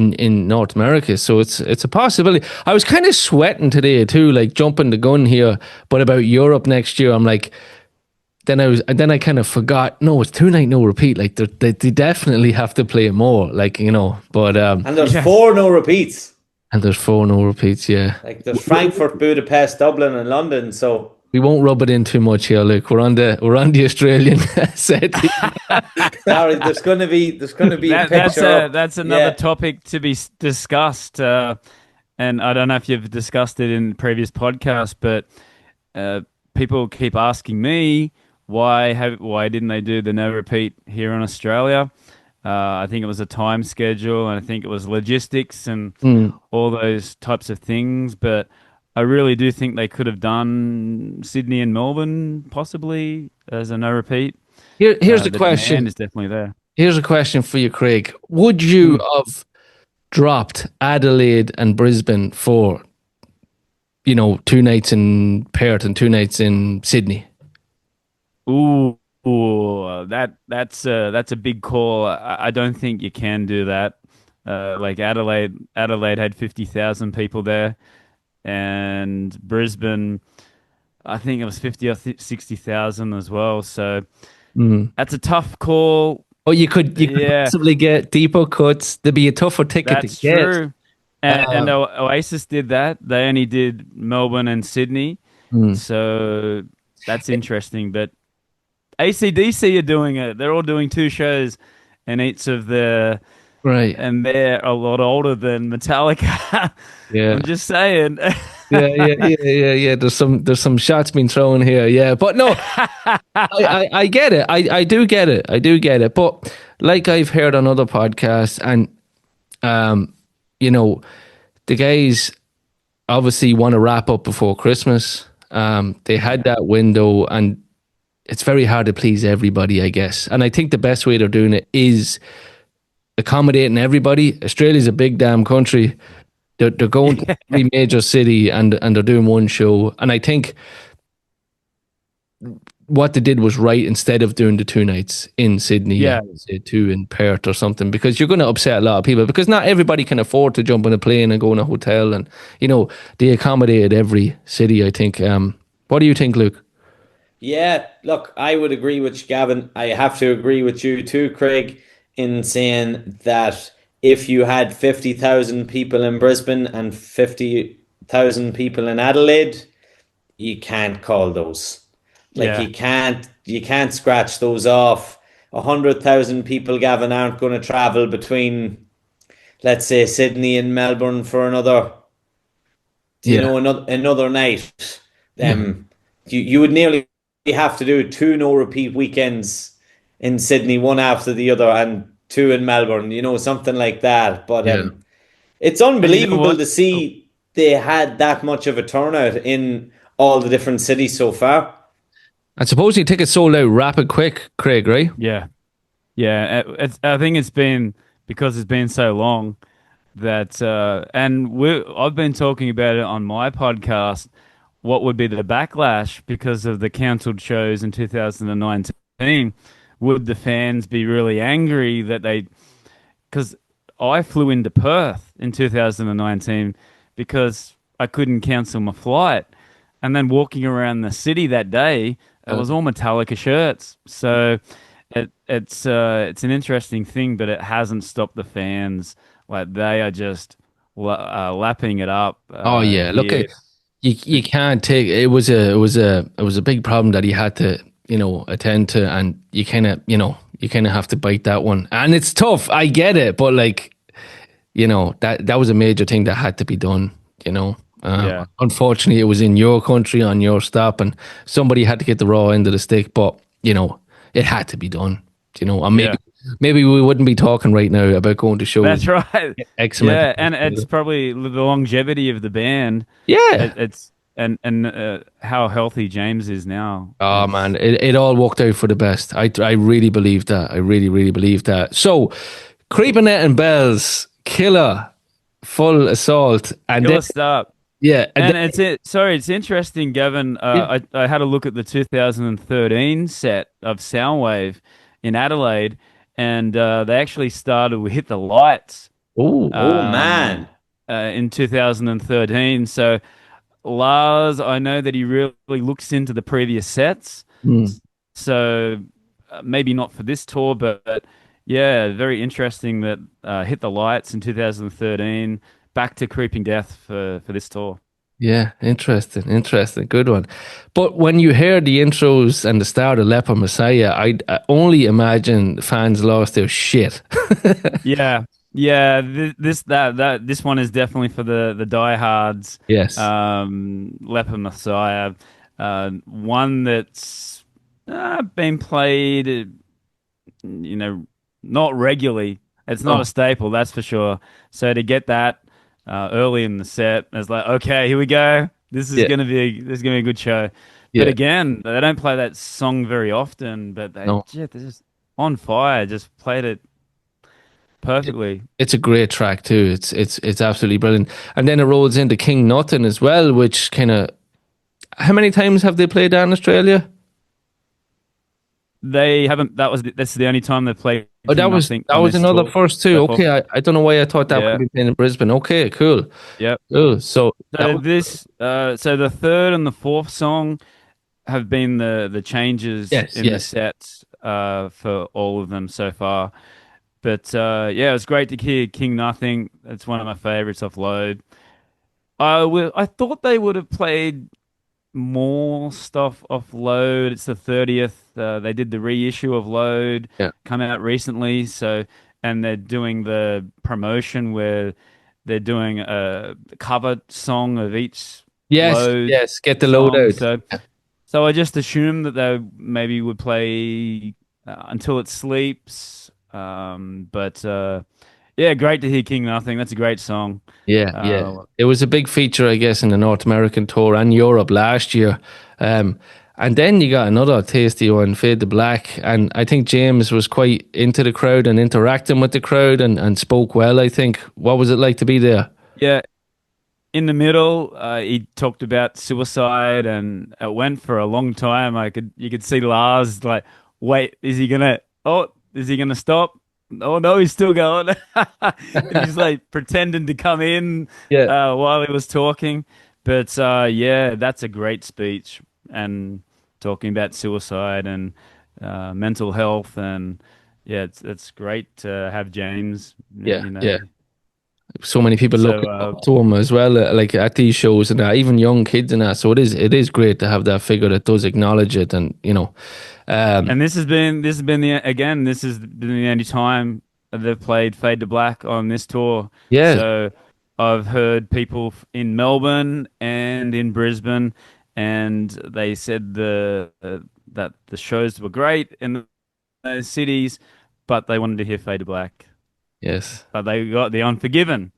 North America, so it's a possibility. I was kind of sweating today too, like jumping the gun here, but about Europe next year, I'm like, then I kind of forgot. No, it's 2 night no repeat. Like they definitely have to play more, like But and there's 4 no repeats. And there's 4 no repeats. Yeah, like there's Frankfurt, Budapest, Dublin, and London. So. We won't rub it in too much here, Luke. We're on the Australian set. Sorry, there's going to be a picture. That's another topic to be discussed, and I don't know if you've discussed it in previous podcasts, but people keep asking me why didn't they do the no repeat here in Australia? I think it was a time schedule, and I think it was logistics and Mm. all those types of things. But I really do think they could have done Sydney and Melbourne possibly as a no repeat. Here's a The demand question. is definitely there. Here's a question for you, Craig. Would you Mm. have dropped Adelaide and Brisbane for, 2 nights in Perth and 2 nights in Sydney? That's a big call. I don't think you can do that. Like Adelaide had 50,000 people there, and Brisbane, I think it was 50 or 60,000 as well. So Mm. that's a tough call. Oh, you could Yeah, possibly get deeper cuts. There'd be a tougher ticket to that's get. true. And Um, Oasis did that. They only did Melbourne and Sydney, mm. so that's interesting. But AC/DC are doing it. They're all doing two shows in each of the, Right. and they're a lot older than Metallica. Yeah. I'm just saying. Yeah. There's some shots being thrown here. Yeah, but no, I get it. I do get it. I do get it. But like I've heard on other podcasts, and um, you know, the guys obviously want to wrap up before Christmas. They had that window, and it's very hard to please everybody, I guess. And I think the best way they're doing it is accommodating everybody. Australia's a big damn country. They're going to every major city, and they're doing one show. And I think what they did was right, instead of doing the 2 nights in Sydney, Yeah, say two in Perth or something, because you're going to upset a lot of people, because not everybody can afford to jump on a plane and go in a hotel, and they accommodated every city, I think. What do you think, Luke? Yeah, look, I would agree with you, Gavin. I have to agree with you too, Craig, in saying that if you had 50,000 people in Brisbane and 50,000 people in Adelaide, you can't call those. Like yeah, you can't scratch those off. 100,000 people, Gavin, aren't going to travel between, let's say, Sydney and Melbourne for Yeah. another night. Yeah. You would nearly have to do two no repeat weekends in Sydney, one after the other, and two in Melbourne, something like that. But Yeah. it's and you know unbelievable what? to see they had that much of a turnout in all the different cities so far. And supposedly tickets sold out rapid quick, Craig, right? Yeah, yeah. I think it's been because it's been so long that, and I've been talking about it on my podcast. What would be the backlash because of the cancelled shows in 2019? Would the fans be really angry that because I flew into Perth in 2019 because I couldn't cancel my flight. And then walking around the city that day, it Uh, was all Metallica shirts. So it's an interesting thing, but it hasn't stopped the fans. Like they are just lapping it up oh yeah, look, here. you can't take it was a big problem that he had to attend to, and you kind of have to bite that one, and it's tough. I get it, but like that was a major thing that had to be done. Yeah, Unfortunately, it was in your country on your stop, and somebody had to get the raw end of the stick. But it had to be done. And maybe yeah. maybe we wouldn't be talking right now about going to shows That's right. X amount Yeah, of and it's people. probably the longevity of the band. Yeah. It's and how healthy James is now. Oh man, It's it all worked out for the best. I really believe that. I really, really believe that. So, Creeping Net and Bells, Killer, Full Assault, and then killer stuff. yeah, and And then, it's interesting, Gavin. yeah. I had a look at the 2013 set of Soundwave in Adelaide, and they actually started with Hit the Lights Oh, Oh um, man. in 2013. So Lars, I know that he really looks into the previous sets. mm, So maybe not for this tour, but yeah, very interesting that Hit the Lights in 2013, back to Creeping Death for this tour. yeah, interesting, good one. But when you hear the intros and the start of Leper Messiah, I only imagine fans lost their shit. Yeah, yeah. This one is definitely for the diehards. Yes. Leper Messiah, one that's been played, you know, not regularly. It's not a staple, that's for sure. So to get that early in the set, it's like, okay, here we go. This is gonna be a good show. But Yeah. again, they don't play that song very often, but No. they're just on fire. Just played it perfectly. It's a great track too. It's absolutely brilliant. And then it rolls into King Nothing as well, which kind of. How many times have they played that in Australia? They haven't. That's the only time they've played. Oh, that was another tour first too. so far. Okay, I don't know why I thought that would be playing in Brisbane. Okay, cool. Yep. Cool. So the third and the fourth song have been the changes in the sets for all of them so far. But yeah, it was great to hear King Nothing. It's one of my favorites off Load. I thought they would have played more stuff off Load. It's the 30th. They did the reissue of Load, come out recently. And they're doing the promotion where they're doing a cover song of each Load. Yes, get the Load out. So I just assumed that they maybe would play Until It Sleeps. Yeah, great to hear King Nothing. That's a great song. Yeah. It was a big feature, I guess, in the North American tour and Europe last year. And then you got another tasty one, Fade to Black. And I think James was quite into the crowd and interacting with the crowd and spoke well, I think. What was it like to be there? Yeah. In the middle, he talked about suicide, and it went for a long time. You could see Lars like, wait, is he gonna stop? Oh no, he's still going. And he's like pretending to come in while he was talking. But yeah, that's a great speech, and talking about suicide and mental health, and it's great to have James. Yeah. So many people look up to him as well, like at these shows and that, even young kids and that. So it is great to have that figure that does acknowledge it, and and this has been the only time they've played Fade to Black on this tour. Yeah. So I've heard people in Melbourne and in Brisbane, and they said that the shows were great in those cities, but they wanted to hear Fade to Black. Yes. But they got the Unforgiven.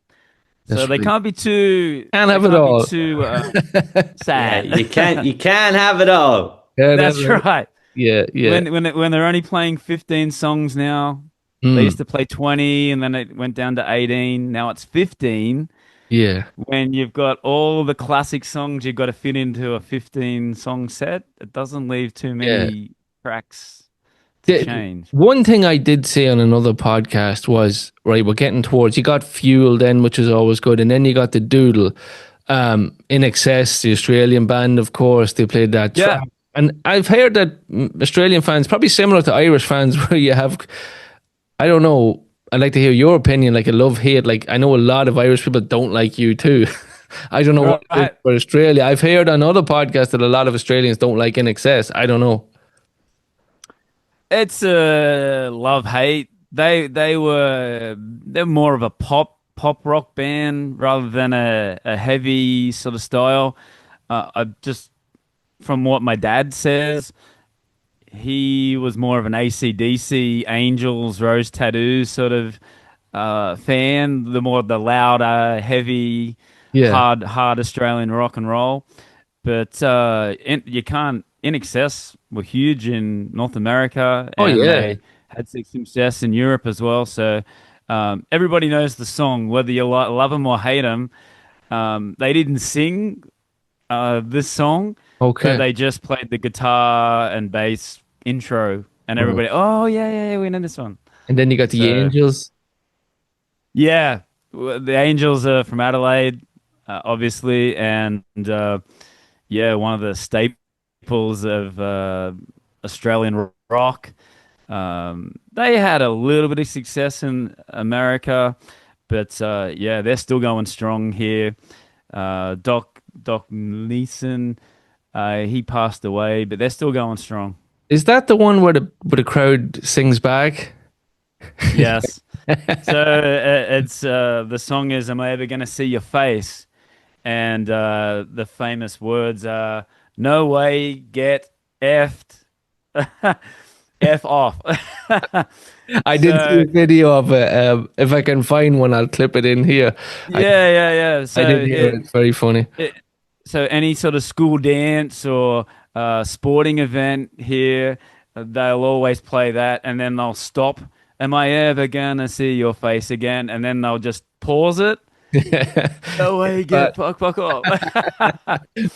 That's so they can't be too. Can't have it all. Too sad. Yeah, you can't have it all. That's right. Yeah. When they're only playing 15 songs now, they used to play 20, and then it went down to 18. Now it's 15. Yeah. When you've got all the classic songs you've got to fit into a 15-song set, it doesn't leave too many tracks to change. One thing I did say on another podcast was, right, we're getting towards, you got Fuel then, which is always good, and then you got the Doodle. In Excess, the Australian band, of course, they played that track. And I've heard that Australian fans, probably similar to Irish fans, where you have, I don't know, I'd like to hear your opinion, like a love-hate. Like, I know a lot of Irish people don't like you too. I don't know what it is for Australia. I've heard on other podcasts that a lot of Australians don't like In Excess. I don't know. It's a love-hate. They're more of a pop rock band rather than a heavy sort of style. I just, from what my dad says, he was more of an AC/DC, Angels, Rose Tattoo sort of fan. The louder, heavy, hard Australian rock and roll. But you can't. In Excess were huge in North America, and they had success in Europe as well. So everybody knows the song, whether you love them or hate them. They didn't sing this song. Okay. But they just played the guitar and bass intro, and everybody, we know this one. And then you got the Angels. Yeah, the Angels are from Adelaide, obviously, and one of the staples of Australian rock. They had a little bit of success in America, but they're still going strong here. Doc Neeson. He passed away, but they're still going strong. Is that the one where the crowd sings back? Yes. So it's the song is "Am I Ever Gonna See Your Face?" And the famous words are "No way, get effed." F off. I did see a video of it. If I can find one, I'll clip it in here. Yeah. I did hear it. It's very funny. So any sort of school dance or sporting event here, they'll always play that, and then they'll stop. Am I ever gonna see your face again? And then they'll just pause it. Go away, fuck off.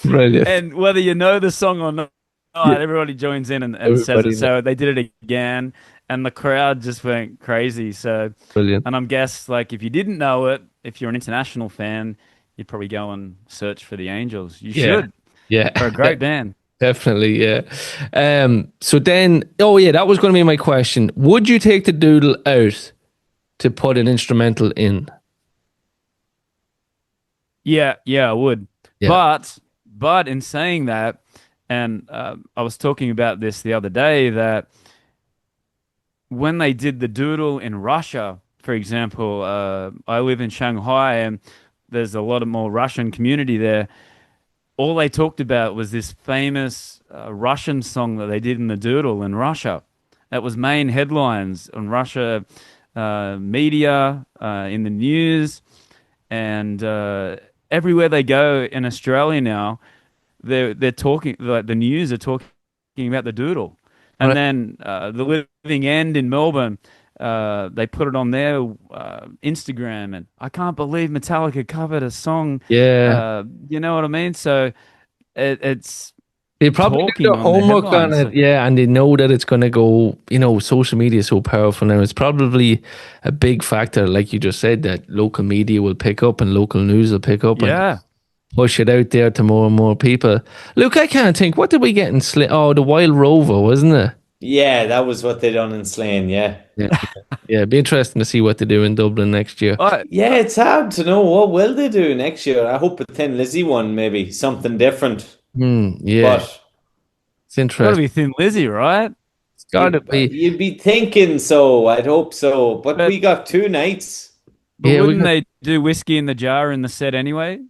Brilliant. And whether you know the song or not, everybody joins in and says it. So they did it again, and the crowd just went crazy. So brilliant. And I'm guess like if you didn't know it, if you're an international fan, you'd probably go and search for the Angels. You should. Yeah. They're a great band. Definitely, yeah. So then, that was going to be my question. Would you take the doodle out to put an instrumental in? Yeah, I would. Yeah. But in saying that, and I was talking about this the other day, that when they did the doodle in Russia, for example, I live in Shanghai and there's a lot of more Russian community there. All they talked about was this famous Russian song that they did in the doodle in Russia. That was main headlines on Russia media, in the news, and everywhere they go in Australia now, they're talking, like the news are talking about the doodle. And then the Living End in Melbourne, they put it on their Instagram, and I can't believe Metallica covered a song. Yeah, you know what I mean. So it's they probably did their homework on it, and they know that it's going to go. Social media is so powerful now. It's probably a big factor, like you just said, that local media will pick up and local news will pick up. And push it out there to more and more people. Luke, I can't think. What did we get in Slane? Oh, the Wild Rover, wasn't it? Yeah, that was what they done in Slane. Yeah. It'd be interesting to see what they do in Dublin next year. Yeah, it's hard to know what will they do next year. I hope a Thin Lizzy one, maybe something different. Yeah, but it's interesting. Gotta be Thin Lizzy, right? It's gotta be. You'd be thinking so. I'd hope so. But we got 2 nights. But wouldn't they do Whiskey in the Jar in the set anyway?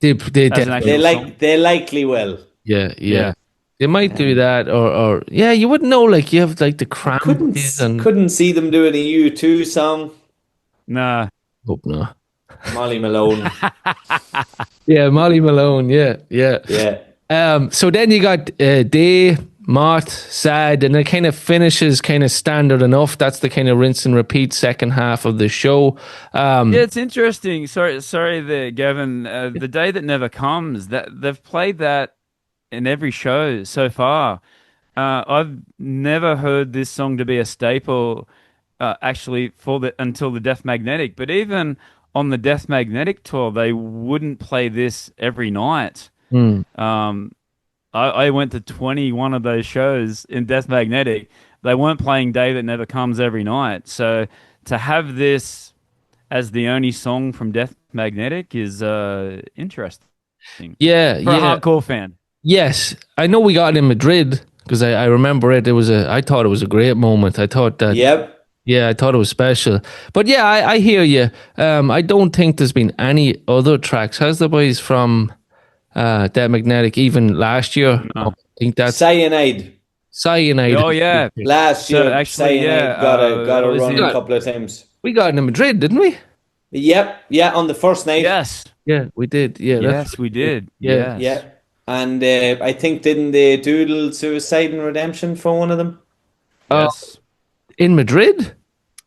They likely will. Yeah. They might do that, or you wouldn't know. Like you have like the Cranberries and couldn't see them doing a U2 song. Nah, hope not. Molly Malone. Molly Malone. Yeah. So then you got Day, Mott, Sad, and it kind of finishes kind of standard enough. That's the kind of rinse and repeat second half of the show. It's interesting. Sorry there, Gavin. The Day That Never Comes, that they've played that in every show so far. I've never heard this song to be a staple, actually, until the Death Magnetic. But even on the Death Magnetic tour, they wouldn't play this every night. I went to 21 of those shows in Death Magnetic. They weren't playing Day That Never Comes every night. So to have this as the only song from Death Magnetic is interesting. Yeah, for a hardcore fan. Yes, I know we got it in Madrid because I remember it. I thought it was a great moment. I thought that. Yep. Yeah, I thought it was special. But yeah, I hear you. I don't think there's been any other tracks. Has the boys from Dead Magnetic even last year? No. I think that's Cyanide. Oh yeah, last year actually, Cyanide got a run a couple of times. We got it in Madrid, didn't we? Yep. Yeah, on the first night. Yes. Yeah, we did. Yeah. Yes, we did. Yeah. Yes. Yeah. And I think didn't they doodle Suicide and Redemption for one of them? Yes. In Madrid?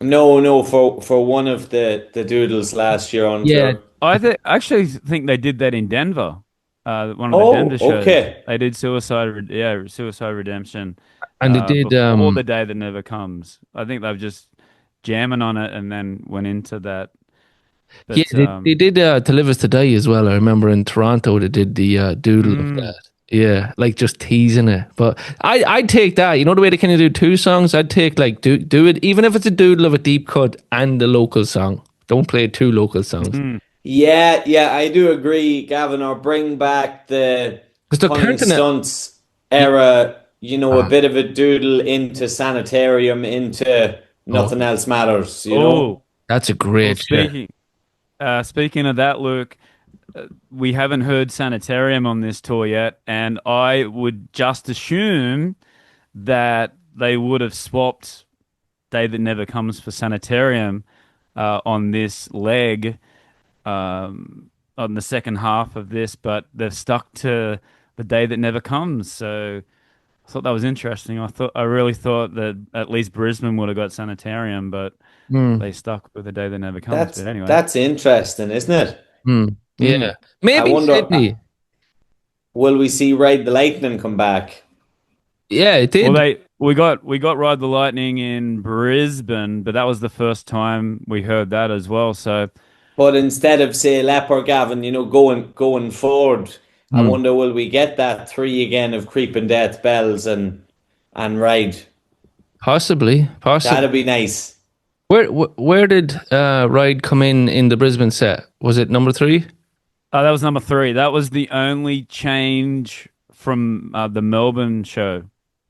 No, for one of the doodles last year on tour. I actually think they did that in Denver. One of the Denver shows. Okay. They did Suicide Redemption. And they did before The Day That Never Comes. I think they were just jamming on it and then went into that. But, they did To Live Is To Die as well. I remember in Toronto they did the doodle of that. Yeah, like just teasing it. But I'd take that. You know the way they kind of do 2 songs? I'd take like do it, even if it's a doodle of a deep cut and the local song. Don't play 2 local songs. Yeah, I do agree, Gavin. Or bring back the Punning Stunts era, a bit of a doodle into Sanitarium, into Nothing Else Matters, you know? That's a great Speaking of that, Luke, we haven't heard Sanitarium on this tour yet, and I would just assume that they would have swapped Day That Never Comes for Sanitarium on this leg on the second half of this, but they've stuck to The Day That Never Comes. So I thought that was interesting. I really thought that at least Brisbane would have got Sanitarium, but they stuck with The Day That Never Comes. But anyway, that's interesting, isn't it? Yeah. I Maybe wonder, Sydney. will we see Ride the Lightning come back? Yeah, it did. well, we got Ride the Lightning in Brisbane, but that was the first time we heard that as well. So, But instead of say Lep or Gavin, going forward, I wonder will we get that 3 again of Creeping Death Bells and Ride? Possibly. That'd be nice. Where did Ride come in the Brisbane set? Was it number 3? that was number 3. That was the only change from the Melbourne show.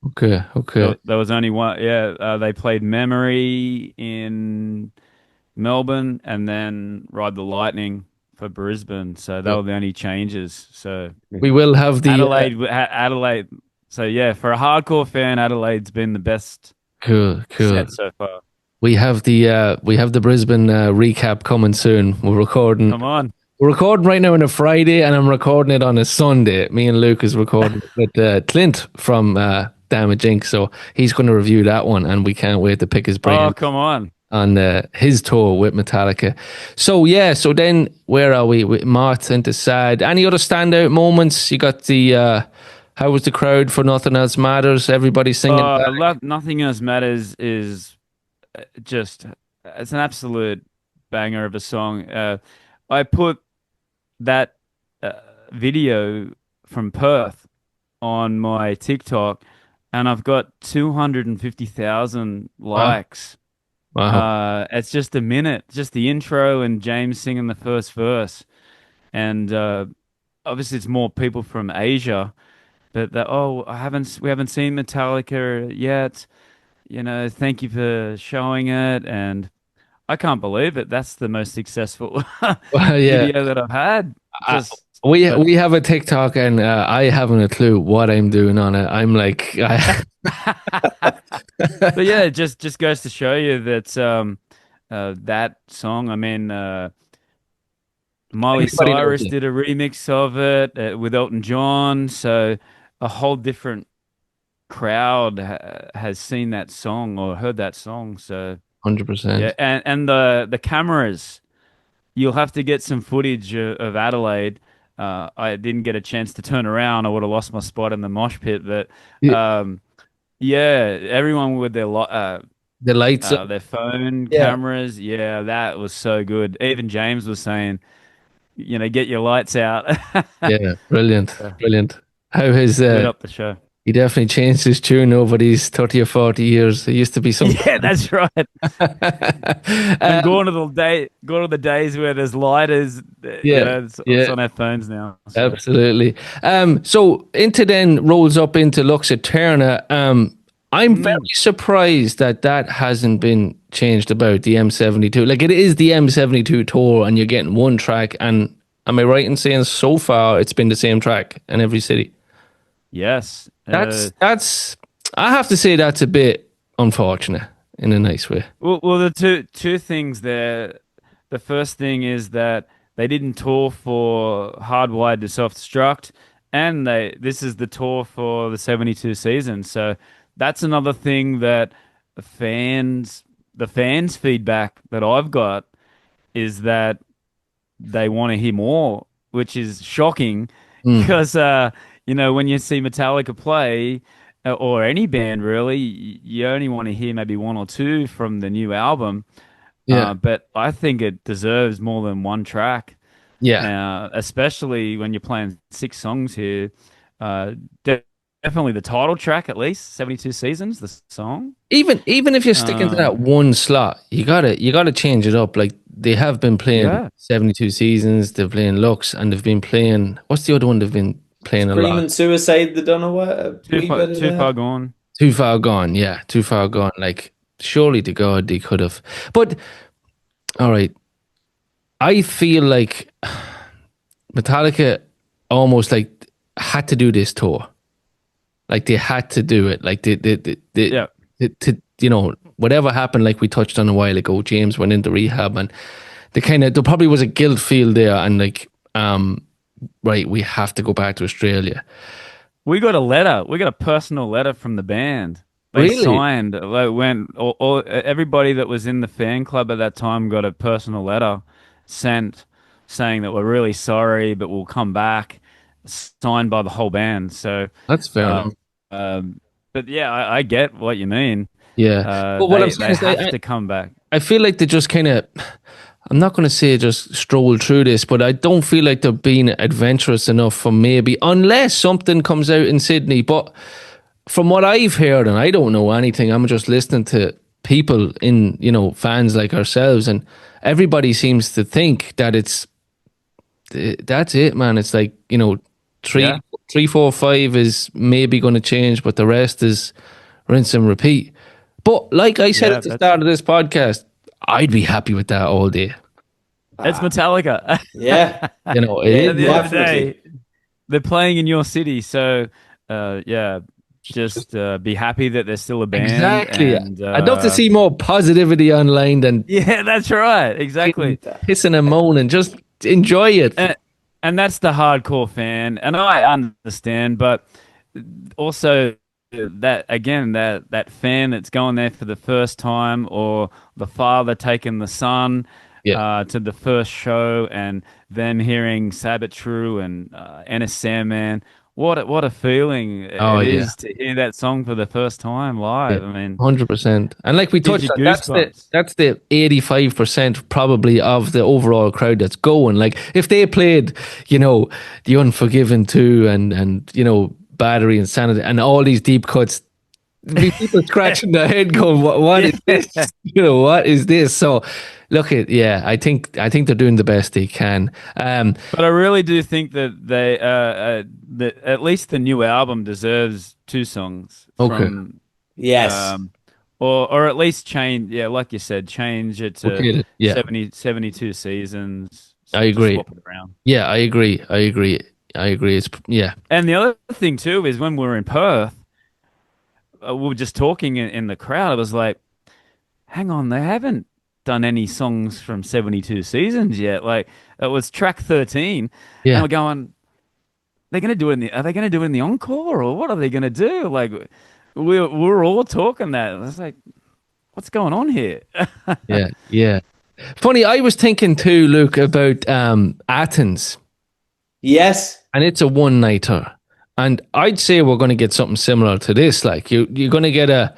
Okay. There was only one. Yeah, they played Memory in Melbourne and then Ride the Lightning for Brisbane. So that were the only changes. So We will have the Adelaide. So yeah, for a hardcore fan, Adelaide's been the best cool. set so far. We have the Brisbane recap coming soon. We're recording. Come on. We're recording right now on a Friday, and I'm recording it on a Sunday. Me and Luke is recording with Clint from Damage Inc. So he's going to review that one, and we can't wait to pick his brain. Oh, come on. On his tour with Metallica. So then where are we? With Moth into Sad. Any other standout moments? You got the how was the crowd for Nothing Else Matters? Everybody singing. Nothing Else Matters is just, it's an absolute banger of a song. I put that video from Perth on my TikTok, and I've got 250,000 likes. Wow. It's just a minute, just the intro and James singing the first verse, and obviously it's more people from Asia, but we haven't seen Metallica yet. Thank you for showing it, and I can't believe it. That's the most successful video that I've had. We have a TikTok, and I haven't a clue what I'm doing on it. I'm like, but yeah, it just goes to show you that that song. I mean, Miley Cyrus did a remix of it with Elton John, so a whole different crowd has seen that song or heard that song. So 100%. Yeah, and the cameras. You'll have to get some footage of Adelaide. I didn't get a chance to turn around. I would have lost my spot in the mosh pit. But everyone with their the lights, their phone cameras. Yeah, that was so good. Even James was saying, get your lights out. Yeah, brilliant. How has lit up the show? He definitely changed his tune over these 30 or 40 years. It used to be something. Yeah, that's right. And going to the days where there's lighters. It's on our phones now. So. Absolutely. So into then rolls up into Lux Eterna. I'm very surprised that hasn't been changed about the M72. Like, it is the M72 tour, and you're getting one track. And am I right in saying so far it's been the same track in every city? Yes. That's I have to say that's a bit unfortunate in a nice way. Well, the two things there. The first thing is that they didn't tour for Hardwired to Self-Destruct, and this is the tour for the 72 season. So that's another thing that the fans feedback that I've got is that they want to hear more, which is shocking because when you see Metallica play, or any band really, you only want to hear maybe one or two from the new album. Yeah. But I think it deserves more than one track. Yeah. Especially when you're playing 6 songs here. Definitely the title track, at least 72 Seasons, the song. Even if you're sticking to that one slot, you gotta change it up. Like, they have been playing 72 Seasons, they're playing Lux, and they've been playing, what's the other one they've been playing a lot? Screaming Suicide, they don't know what. Too far gone. Too far gone, yeah. Too far gone. Like, surely to God they could have. But, all right. I feel like Metallica almost like had to do this tour. Like they had to do it. Like Yeah. whatever happened, like we touched on a while ago, James went into rehab, and there probably was a guilt feel there, and like, right, we have to go back to Australia. We got a letter. We got a personal letter from the band. They Really? signed, like, when everybody that was in the fan club at that time got a personal letter sent saying that we're really sorry, but we'll come back, signed by the whole band. So, That's fair uh, enough. but yeah, I get what you mean. Yeah. But what I'm saying They is, have to come back. I feel like they just kind of, I'm not going to say just stroll through this, but I don't feel like they're being adventurous enough for maybe, unless something comes out in Sydney. But from what I've heard, and I don't know anything, I'm just listening to people in, fans like ourselves, and everybody seems to think that that's it, man. It's like, Yeah. 3, 4, 5 is maybe going to change, but the rest is rinse and repeat. But like I said Yeah, at the start of this podcast, I'd be happy with that all day. It's Metallica. Yeah. It At is. the end of the Definitely. day, they're playing in your city, so yeah, just be happy that they're still a band. Exactly. And I'd love to see more positivity online than yeah, that's right, exactly. pissing and moaning. Just enjoy it. And that's the hardcore fan, and I understand, but also that again, that fan that's going there for the first time, or the father taking the son Yeah. to the first show, and then hearing Sabbath True and Ennis Sandman. What a feeling Oh, it yeah. is to hear that song for the first time Yeah, live. I mean, 100%. And like we gives touched you on, goosebumps. that's the 85% probably of the overall crowd that's going. Like if they played, The Unforgiven 2 and Battery and Sanity and all these deep cuts, there'd be people scratching their head going, what is this? What is this? So I think they're doing the best they can. But I really do think that that at least the new album deserves two songs Okay. from, Yes. or at least change. Yeah, like you said, change it to Okay. Yeah, 72 seasons. I agree. Swap it around. Yeah, I agree. It's, yeah. And the other thing too is when we were in Perth, we were just talking in the crowd. I was like, hang on, they haven't done any songs from 72 seasons yet. Like it was track 13, Yeah. and we're going, are they going to do it in the encore, or what are they going to do? Like we're all talking that. I was like, what's going on here? Yeah, yeah. Funny, I was thinking too, Luke, about Athens, Yes. and it's a one-nighter, and I'd say we're going to get something similar to this. Like you're going to get a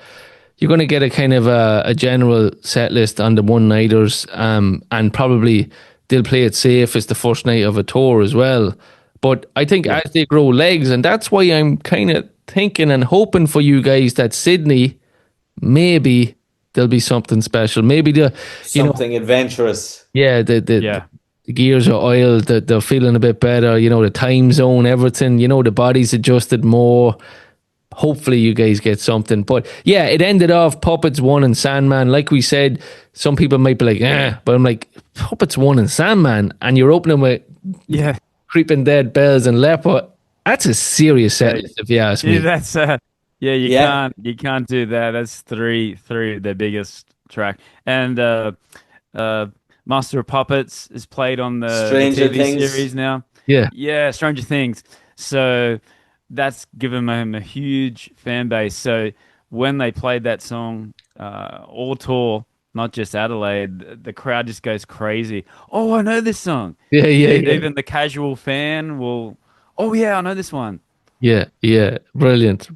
kind of a general set list on the one-nighters, and probably they'll play it safe as the first night of a tour as well. But I think as they grow legs, and that's why I'm kind of thinking and hoping for you guys that Sydney, maybe there'll be something special. Maybe Something adventurous. yeah, the gears are oiled, they're feeling a bit better, the time zone, everything, the body's adjusted more. Hopefully you guys get something. But yeah, it ended off Puppets 1 and Sandman. Like we said, some people might be like, but I'm like, Puppets 1 and Sandman, and you're opening with Yeah. Creeping Dead, Bells and Leopard. That's a serious set list, if you ask me. Yeah, that's you can't do that. That's three of their biggest track. And Master of Puppets is played on the Stranger TV Things. series now. Yeah. Yeah, Stranger Things. So that's given him a huge fan base. So when they played that song all tour, not just Adelaide, the crowd just goes crazy. Oh, I know this song. Yeah. Even the casual fan will, oh yeah, I know this one. Yeah. Brilliant.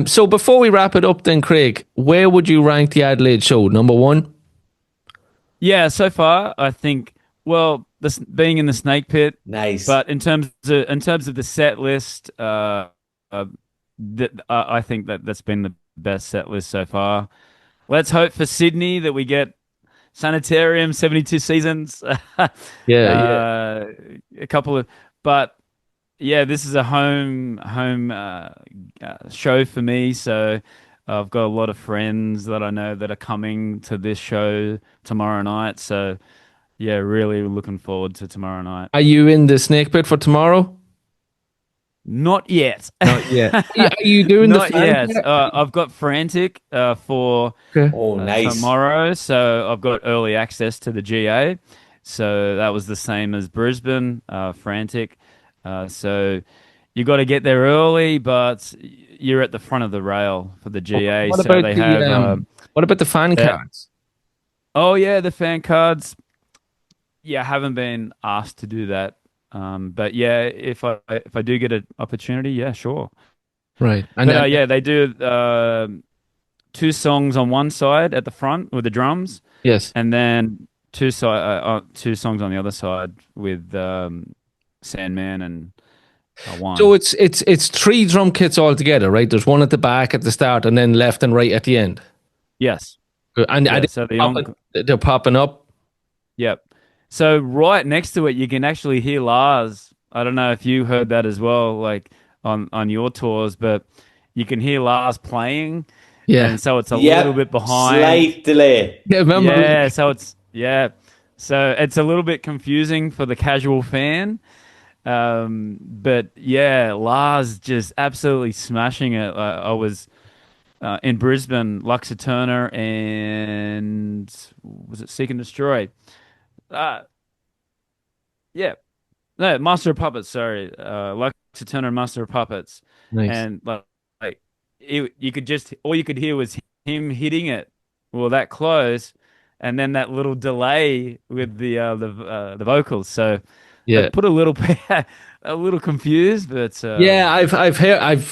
So before we wrap it up then, Craig, where would you rank the Adelaide show? Number 1? Yeah, so far I think, well, this being in the Snake Pit, Nice. but in terms of the set list, I think that's been the best set list so far. Let's hope for Sydney that we get Sanitarium 72 seasons. Yeah. A couple of, but yeah, this is a home show for me, so I've got a lot of friends that I know that are coming to this show tomorrow night. So yeah, really looking forward to tomorrow night. Are you in the Snake Pit for tomorrow? Not yet. Not yet. Are you doing Not the yet. fan? I've got Frantic for Oh, nice. tomorrow, so I've got early access to the GA. So that was the same as Brisbane, Frantic. So you got to get there early, but you're at the front of the rail for the GA. What So about they the have. what about the fan cards? Oh yeah, the fan cards. Yeah, I haven't been asked to do that. But yeah, if I do get an opportunity, yeah, sure. Right. And But yeah, they do 2 songs on one side at the front with the drums, yes. and then two songs on the other side with Sandman and one. So it's 3 drum kits all together, right? There's one at the back at the start, and then left and right at the end. Yes. And Yeah, so they're popping up. Yep. So right next to it, you can actually hear Lars. I don't know if you heard that as well, like on your tours, but you can hear Lars playing. Yeah. And so it's a little bit behind. Slight delay. Yeah, remember? Yeah, so it's a little bit confusing for the casual fan. But yeah, Lars just absolutely smashing it. I was in Brisbane, Luxa Turner, and was it Seek and Destroy? Yeah, no, Master of Puppets. Sorry, Luxa Turner and Master of Puppets. Nice. And you could just all you could hear was him hitting it, well, that close, and then that little delay with the vocals. So yeah, put a little a little confused, but yeah, I've heard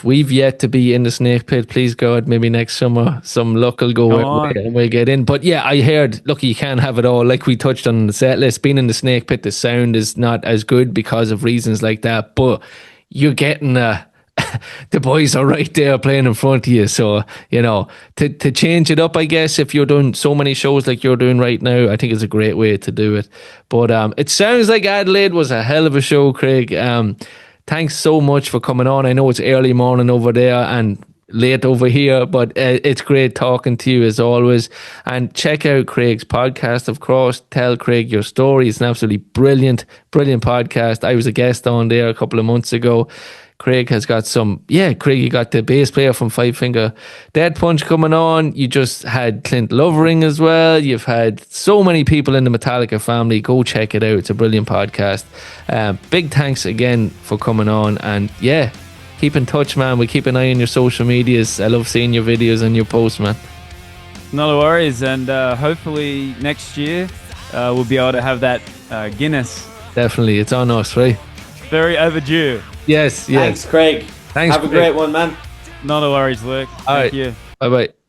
we've yet to be in the Snake Pit. Please God, maybe next summer some luck will go and we'll get in. But yeah, I heard. Look, you can't have it all. Like we touched on the set list, being in the Snake Pit, the sound is not as good because of reasons like that. But you're getting the boys are right there playing in front of you. So, you know, to change it up, I guess, if you're doing so many shows like you're doing right now, I think it's a great way to do it. But it sounds like Adelaide was a hell of a show, Craig. Thanks so much for coming on. I know it's early morning over there and late over here, but it's great talking to you as always. And check out Craig's podcast, of course. Tell Craig your story. It's an absolutely brilliant podcast. I was a guest on there a couple of months ago. Craig has got Craig, you got the bass player from Five Finger Death Punch coming on. You just had Clint Lovering as well. You've had so many people in the Metallica family. Go check it out. It's a brilliant podcast. Big thanks again for coming on. And yeah, keep in touch, man. We keep an eye on your social medias. I love seeing your videos and your posts, man. No worries. And hopefully next year we'll be able to have that Guinness. Definitely. It's on us, right? Very overdue. Yes. Thanks, Craig. Thanks. Have a great one, man. No worries, Luke. Thank you. Bye-bye.